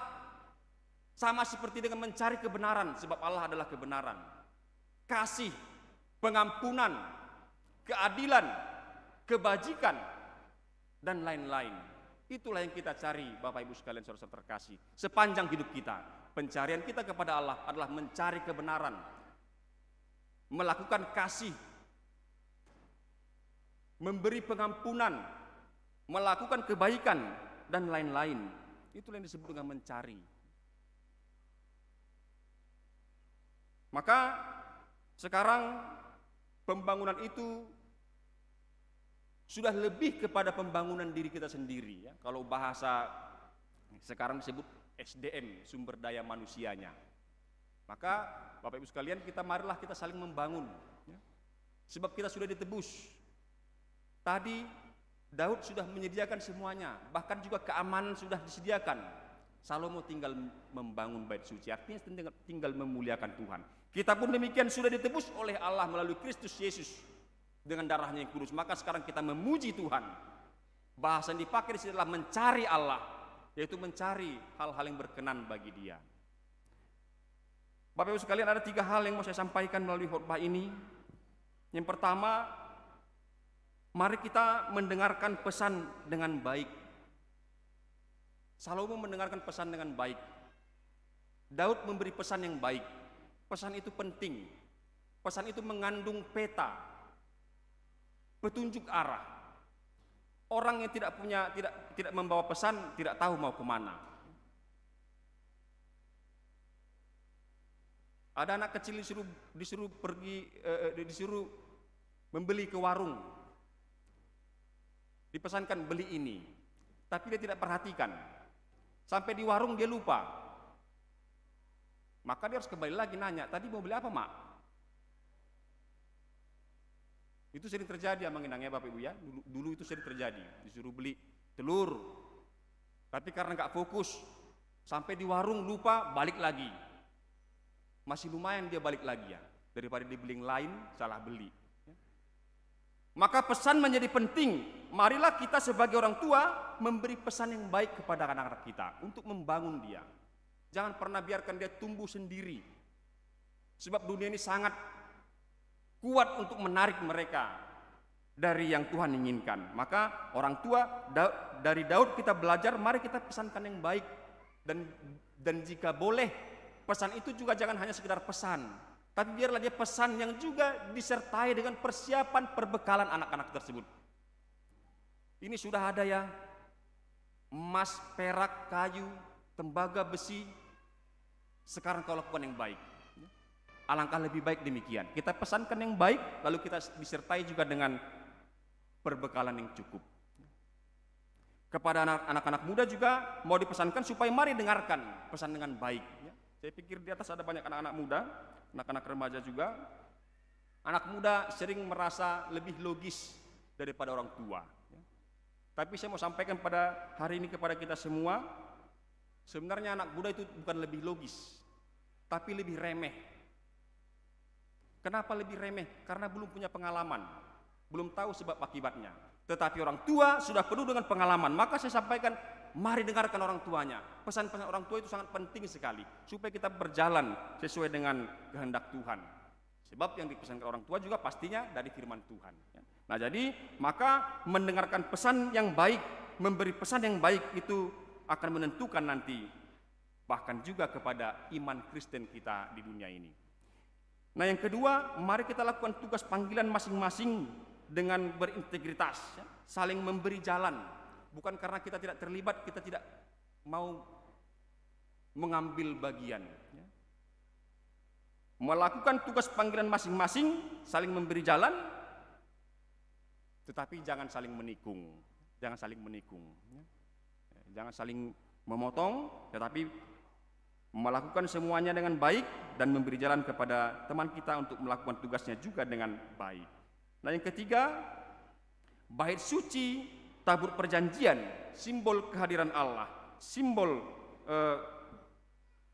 sama seperti dengan mencari kebenaran, sebab Allah adalah kebenaran. Kasih, pengampunan, keadilan, kebajikan, dan lain-lain. Itulah yang kita cari, Bapak Ibu sekalian saudara terkasih, sepanjang hidup kita. Pencarian kita kepada Allah adalah mencari kebenaran, melakukan kasih, memberi pengampunan, melakukan kebaikan, dan lain-lain. Itulah yang disebut dengan mencari. Maka sekarang pembangunan itu sudah lebih kepada pembangunan diri kita sendiri ya. Kalau bahasa sekarang disebut SDM, sumber daya manusianya. Maka Bapak Ibu sekalian, marilah kita saling membangun ya. Sebab kita sudah ditebus. Tadi Daud sudah menyediakan semuanya, bahkan juga keamanan sudah disediakan. Salomo tinggal membangun bait suci, artinya tinggal memuliakan Tuhan. Kita pun demikian sudah ditebus oleh Allah melalui Kristus Yesus dengan darahnya yang kudus. Maka sekarang kita memuji Tuhan. Bahasa yang dipakai di sini adalah mencari Allah, yaitu mencari hal-hal yang berkenan bagi Dia. Bapak Ibu sekalian, ada 3 hal yang mau saya sampaikan melalui khotbah ini. Yang pertama, mari kita mendengarkan pesan dengan baik. Salomo mendengarkan pesan dengan baik. Daud memberi pesan yang baik. Pesan itu penting. Pesan itu mengandung peta, petunjuk arah. Orang yang tidak membawa pesan tidak tahu mau kemana. Ada anak kecil disuruh membeli ke warung. Dipesankan beli ini, tapi dia tidak perhatikan. Sampai di warung dia lupa. Maka dia harus kembali lagi nanya, tadi mau beli apa, Mak? Itu sering terjadi Amang Inang ya Bapak Ibu ya. Dulu itu sering terjadi, disuruh beli telur. Tapi karena nggak fokus, sampai di warung lupa, balik lagi. Masih lumayan dia balik lagi ya, daripada dibeli yang lain salah beli. Maka pesan menjadi penting. Marilah kita sebagai orang tua memberi pesan yang baik kepada anak-anak kita untuk membangun dia. Jangan pernah biarkan dia tumbuh sendiri. Sebab dunia ini sangat kuat untuk menarik mereka dari yang Tuhan inginkan. Maka orang tua dari Daud kita belajar, mari kita pesankan yang baik. Dan jika boleh, pesan itu juga jangan hanya sekedar pesan, tapi biarlah dia pesan yang juga disertai dengan persiapan perbekalan anak-anak tersebut. Ini sudah ada ya, emas, perak, kayu, tembaga, besi. Sekarang kau lakukan yang baik. Alangkah lebih baik demikian. Kita pesankan yang baik, lalu kita disertai juga dengan perbekalan yang cukup. Kepada anak-anak muda juga mau dipesankan supaya mari dengarkan pesan dengan baik. Saya pikir di atas ada banyak anak-anak muda, anak-anak remaja juga. Anak muda sering merasa lebih logis daripada orang tua. Tapi saya mau sampaikan pada hari ini kepada kita semua, sebenarnya anak muda itu bukan lebih logis, tapi lebih remeh. Kenapa lebih remeh? Karena belum punya pengalaman, belum tahu sebab akibatnya. Tetapi orang tua sudah penuh dengan pengalaman. Maka saya sampaikan, mari dengarkan orang tuanya. Pesan-pesan orang tua itu sangat penting sekali, supaya kita berjalan sesuai dengan kehendak Tuhan. Sebab yang dipesankan orang tua juga pastinya dari firman Tuhan. Nah jadi, maka mendengarkan pesan yang baik, memberi pesan yang baik itu akan menentukan nanti, bahkan juga kepada iman Kristen kita di dunia ini. Nah yang kedua, mari kita lakukan tugas panggilan masing-masing dengan berintegritas, saling memberi jalan. Bukan karena kita tidak terlibat, kita tidak mau mengambil bagian. Melakukan tugas panggilan masing-masing, saling memberi jalan, tetapi jangan saling menikung. Jangan saling menikung. Jangan saling memotong, tetapi melakukan semuanya dengan baik dan memberi jalan kepada teman kita untuk melakukan tugasnya juga dengan baik. Nah yang ketiga, bait suci tabur perjanjian, simbol kehadiran Allah, simbol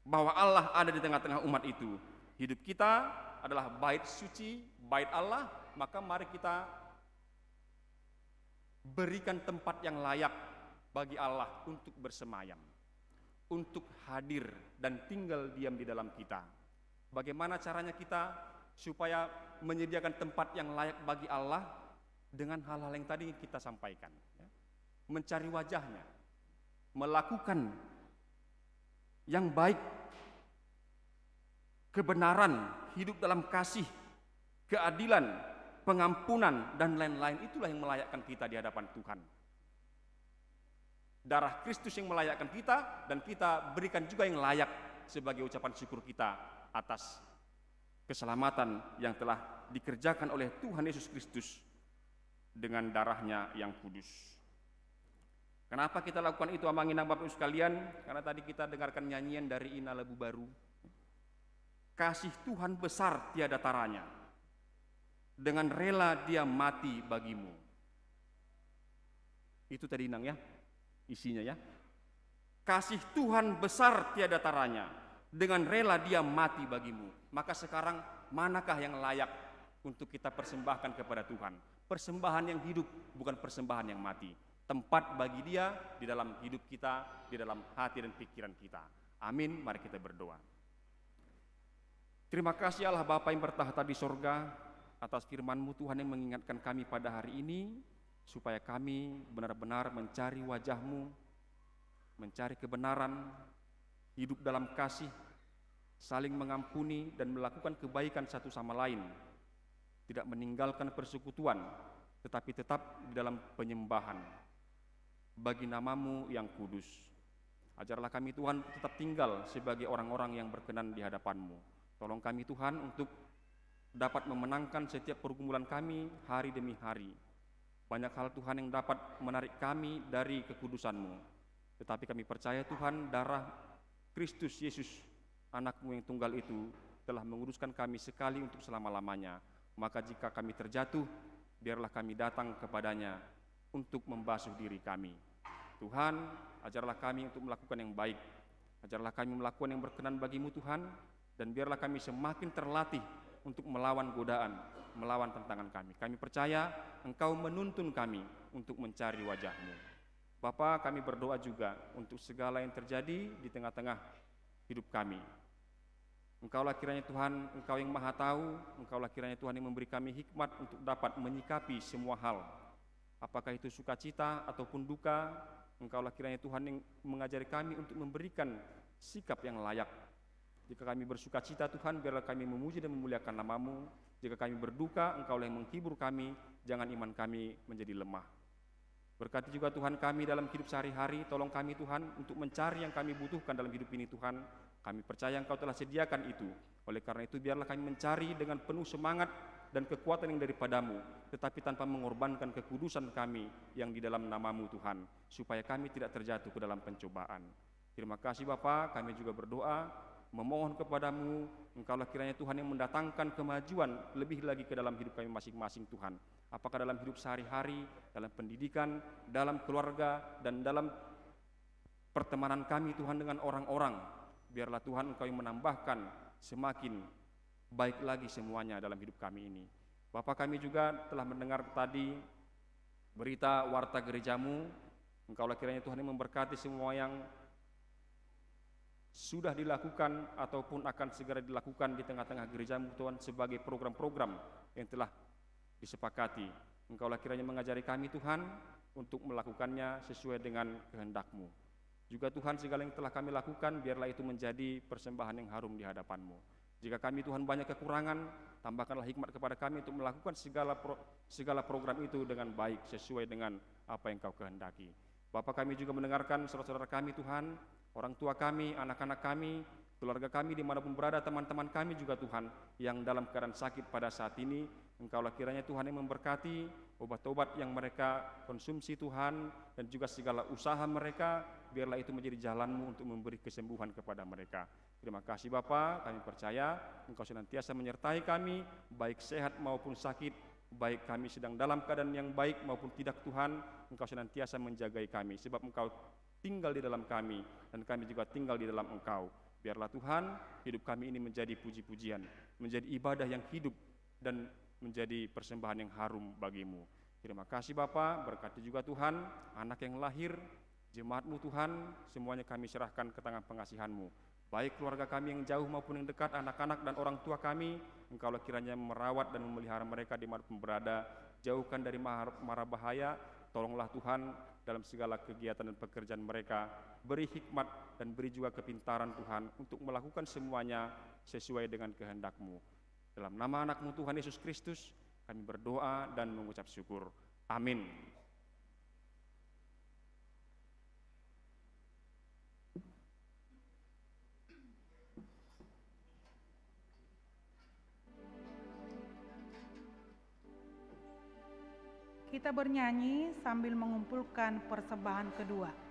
bahwa Allah ada di tengah-tengah umat itu. Hidup kita adalah bait suci, bait Allah, maka mari kita berikan tempat yang layak bagi Allah untuk bersemayam, untuk hadir dan tinggal diam di dalam kita. Bagaimana caranya kita supaya menyediakan tempat yang layak bagi Allah? Dengan hal-hal yang tadi kita sampaikan, mencari wajahnya, melakukan yang baik, kebenaran, hidup dalam kasih, keadilan, pengampunan, dan lain-lain. Itulah yang melayakkan kita di hadapan Tuhan. Darah Kristus yang melayakkan kita, dan kita berikan juga yang layak sebagai ucapan syukur kita atas keselamatan yang telah dikerjakan oleh Tuhan Yesus Kristus dengan darahnya yang kudus. Kenapa kita lakukan itu, amanginang Bapak Ibu sekalian? Karena tadi kita dengarkan nyanyian dari Ina Labu Baru. Kasih Tuhan besar tiada taranya, dengan rela Dia mati bagimu. Itu tadi Inang ya, isinya ya. Kasih Tuhan besar tiada taranya, dengan rela Dia mati bagimu. Maka sekarang manakah yang layak untuk kita persembahkan kepada Tuhan? Persembahan yang hidup, bukan persembahan yang mati. Tempat bagi Dia di dalam hidup kita, di dalam hati dan pikiran kita. Amin, mari kita berdoa. Terima kasih Allah Bapa yang bertahta di sorga, atas firman-Mu Tuhan yang mengingatkan kami pada hari ini, supaya kami benar-benar mencari wajah-Mu, mencari kebenaran, hidup dalam kasih, saling mengampuni dan melakukan kebaikan satu sama lain, tidak meninggalkan persekutuan, tetapi tetap di dalam penyembahan bagi nama-Mu yang kudus. Ajarlah kami Tuhan tetap tinggal sebagai orang-orang yang berkenan di hadapan-Mu. Tolong kami Tuhan untuk dapat memenangkan setiap pergumulan kami hari demi hari. Banyak hal Tuhan yang dapat menarik kami dari kekudusan-Mu. Tetapi kami percaya Tuhan, darah Kristus Yesus, anak-Mu yang tunggal itu, telah menguduskan kami sekali untuk selama-lamanya. Maka jika kami terjatuh, biarlah kami datang kepadanya untuk membasuh diri kami. Tuhan, ajarlah kami untuk melakukan yang baik. Ajarlah kami melakukan yang berkenan bagi-Mu Tuhan, dan biarlah kami semakin terlatih untuk melawan godaan, melawan tantangan kami. Kami percaya Engkau menuntun kami untuk mencari wajah-Mu. Bapa, kami berdoa juga untuk segala yang terjadi di tengah-tengah hidup kami. Engkaulah kiranya Tuhan, Engkau yang maha tahu, Engkaulah kiranya Tuhan yang memberi kami hikmat untuk dapat menyikapi semua hal. Apakah itu sukacita ataupun duka, Engkaulah kiranya Tuhan yang mengajari kami untuk memberikan sikap yang layak. Jika kami bersuka cita Tuhan, biarlah kami memuji dan memuliakan nama-Mu. Jika kami berduka, Engkaulah yang menghibur kami, jangan iman kami menjadi lemah. Berkati juga Tuhan kami dalam hidup sehari-hari, tolong kami Tuhan untuk mencari yang kami butuhkan dalam hidup ini Tuhan. Kami percaya Engkau telah sediakan itu. Oleh karena itu biarlah kami mencari dengan penuh semangat dan kekuatan yang daripada-Mu, tetapi tanpa mengorbankan kekudusan kami yang di dalam nama-Mu Tuhan, supaya kami tidak terjatuh ke dalam pencobaan. Terima kasih Bapa, kami juga berdoa, memohon kepada-Mu, Engkaulah kiranya Tuhan yang mendatangkan kemajuan lebih lagi ke dalam hidup kami masing-masing Tuhan. Apakah dalam hidup sehari-hari, dalam pendidikan, dalam keluarga, dan dalam pertemanan kami Tuhan dengan orang-orang. Biarlah Tuhan Engkau yang menambahkan semakin baik lagi semuanya dalam hidup kami ini. Bapak, kami juga telah mendengar tadi berita warta gereja-Mu. Engkaulah kiranya Tuhan yang memberkati semua yang sudah dilakukan ataupun akan segera dilakukan di tengah-tengah gereja-Mu Tuhan sebagai program-program yang telah disepakati. Engkaulah kiranya mengajari kami Tuhan untuk melakukannya sesuai dengan kehendak-Mu. Juga Tuhan, segala yang telah kami lakukan biarlah itu menjadi persembahan yang harum di hadapan-Mu. Jika kami Tuhan banyak kekurangan, tambahkanlah hikmat kepada kami untuk melakukan segala program itu dengan baik sesuai dengan apa yang Kau kehendaki. Bapak, kami juga mendengarkan saudara-saudara kami Tuhan, orang tua kami, anak-anak kami, keluarga kami dimanapun berada, teman-teman kami juga Tuhan yang dalam keadaan sakit pada saat ini. Engkaulah kiranya Tuhan yang memberkati obat-obat yang mereka konsumsi Tuhan, dan juga segala usaha mereka, biarlah itu menjadi jalan-Mu untuk memberi kesembuhan kepada mereka. Terima kasih Bapa, kami percaya Engkau senantiasa menyertai kami, baik sehat maupun sakit, baik kami sedang dalam keadaan yang baik maupun tidak Tuhan, Engkau senantiasa menjagai kami, sebab Engkau tinggal di dalam kami, dan kami juga tinggal di dalam Engkau. Biarlah Tuhan, hidup kami ini menjadi puji-pujian, menjadi ibadah yang hidup, dan menjadi persembahan yang harum bagi-Mu. Terima kasih Bapa, berkati juga Tuhan, anak yang lahir, jemaat-Mu Tuhan, semuanya kami serahkan ke tangan pengasihan-Mu. Baik keluarga kami yang jauh maupun yang dekat, anak-anak dan orang tua kami, Engkaulah kiranya merawat dan memelihara mereka dimanapun berada, jauhkan dari mara bahaya. Tolonglah Tuhan dalam segala kegiatan dan pekerjaan mereka, beri hikmat dan beri juga kepintaran Tuhan untuk melakukan semuanya sesuai dengan kehendak-Mu. Dalam nama anak-Mu Tuhan Yesus Kristus, kami berdoa dan mengucap syukur. Amin. Kita bernyanyi sambil mengumpulkan persembahan kedua.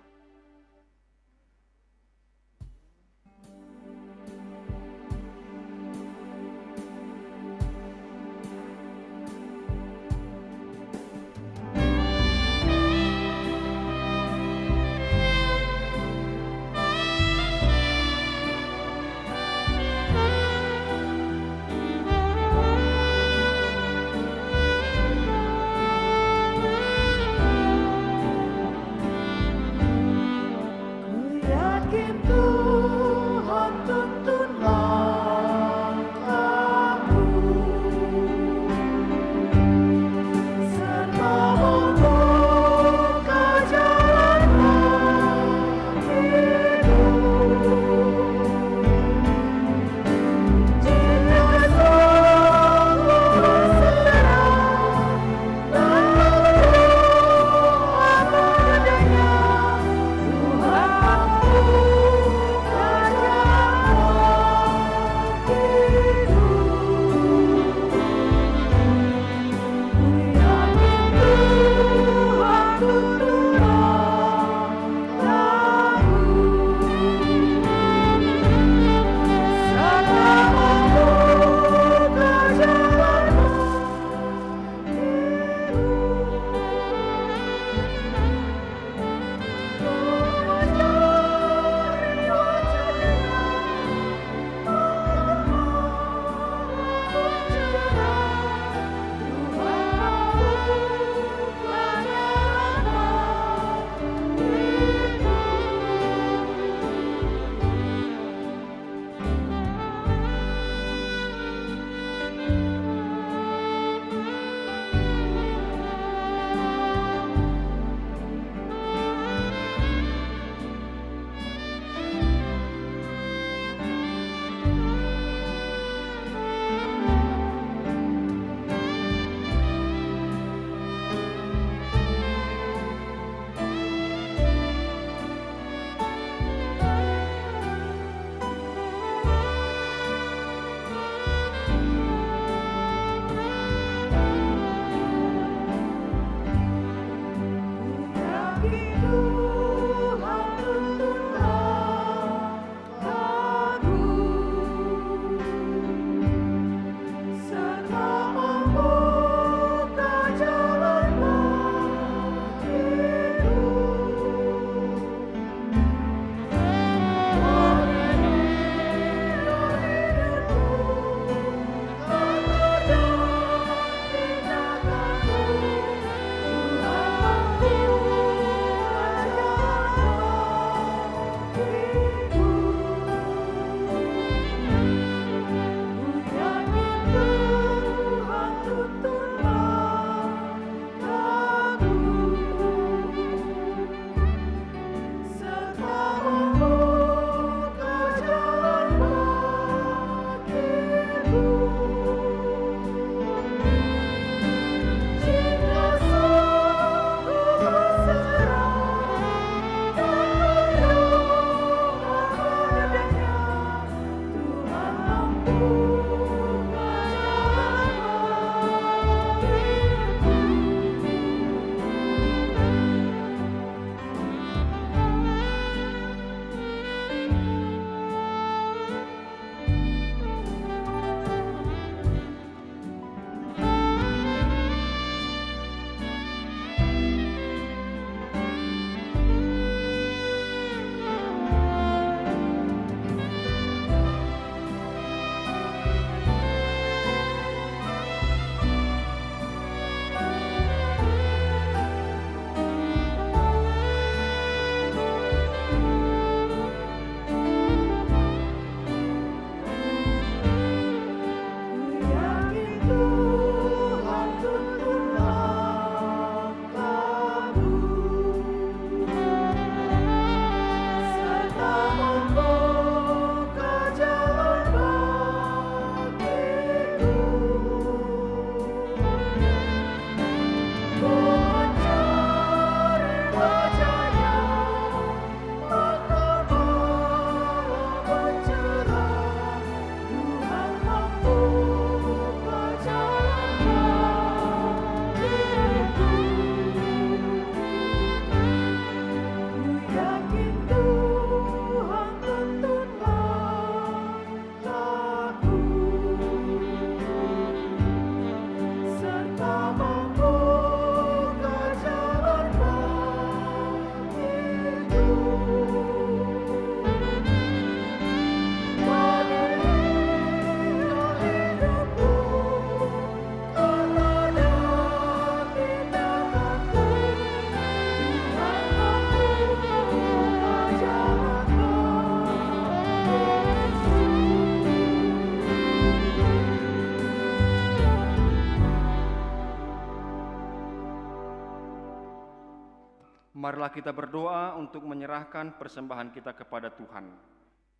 Marilah kita berdoa untuk menyerahkan persembahan kita kepada Tuhan.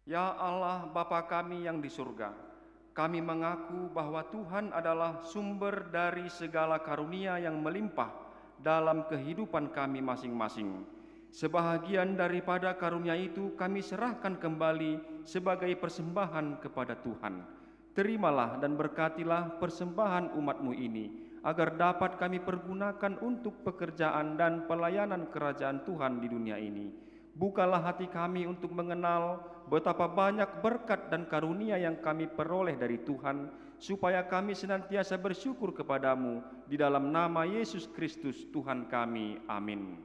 Ya Allah, Bapa kami yang di surga, kami mengaku bahwa Tuhan adalah sumber dari segala karunia yang melimpah dalam kehidupan kami masing-masing. Sebahagian daripada karunia itu kami serahkan kembali sebagai persembahan kepada Tuhan. Terimalah dan berkatilah persembahan umat-Mu ini, agar dapat kami pergunakan untuk pekerjaan dan pelayanan kerajaan Tuhan di dunia ini. Bukalah hati kami untuk mengenal betapa banyak berkat dan karunia yang kami peroleh dari Tuhan, supaya kami senantiasa bersyukur kepadamu di dalam nama Yesus Kristus Tuhan kami. Amin.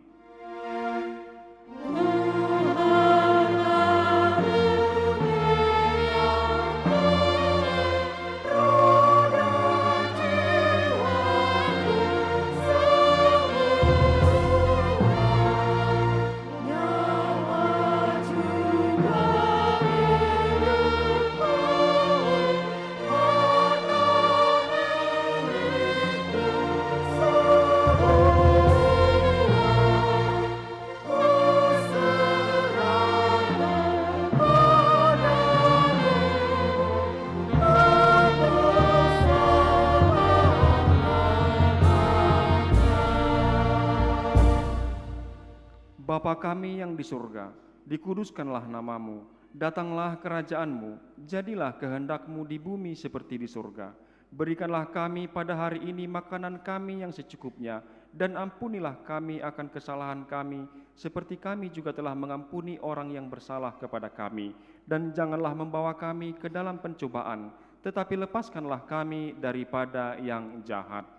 Bapa kami yang di surga, dikuduskanlah namamu, datanglah kerajaan-Mu, jadilah kehendak-Mu di bumi seperti di surga. Berikanlah kami pada hari ini makanan kami yang secukupnya, dan ampunilah kami akan kesalahan kami, seperti kami juga telah mengampuni orang yang bersalah kepada kami. Dan janganlah membawa kami ke dalam pencobaan, tetapi lepaskanlah kami daripada yang jahat.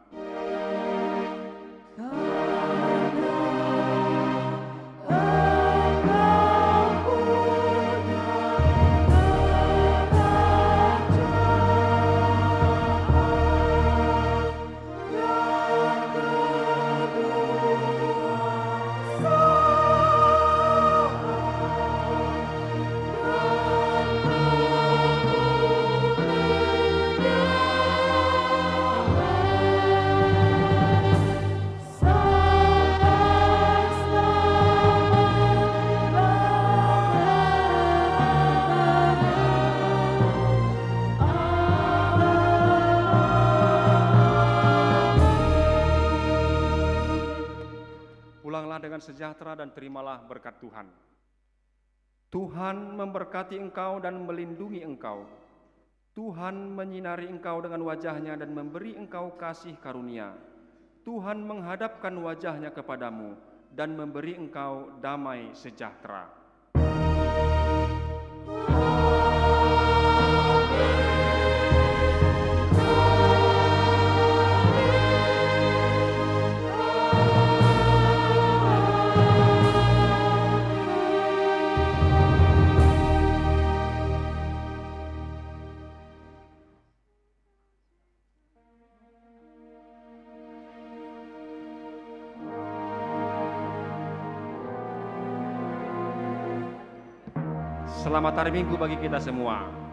Pulanglah dengan sejahtera dan terimalah berkat Tuhan. Tuhan memberkati engkau dan melindungi engkau. Tuhan menyinari engkau dengan wajah-Nya dan memberi engkau kasih karunia. Tuhan menghadapkan wajah-Nya kepadamu dan memberi engkau damai sejahtera. Selamat hari Minggu bagi kita semua.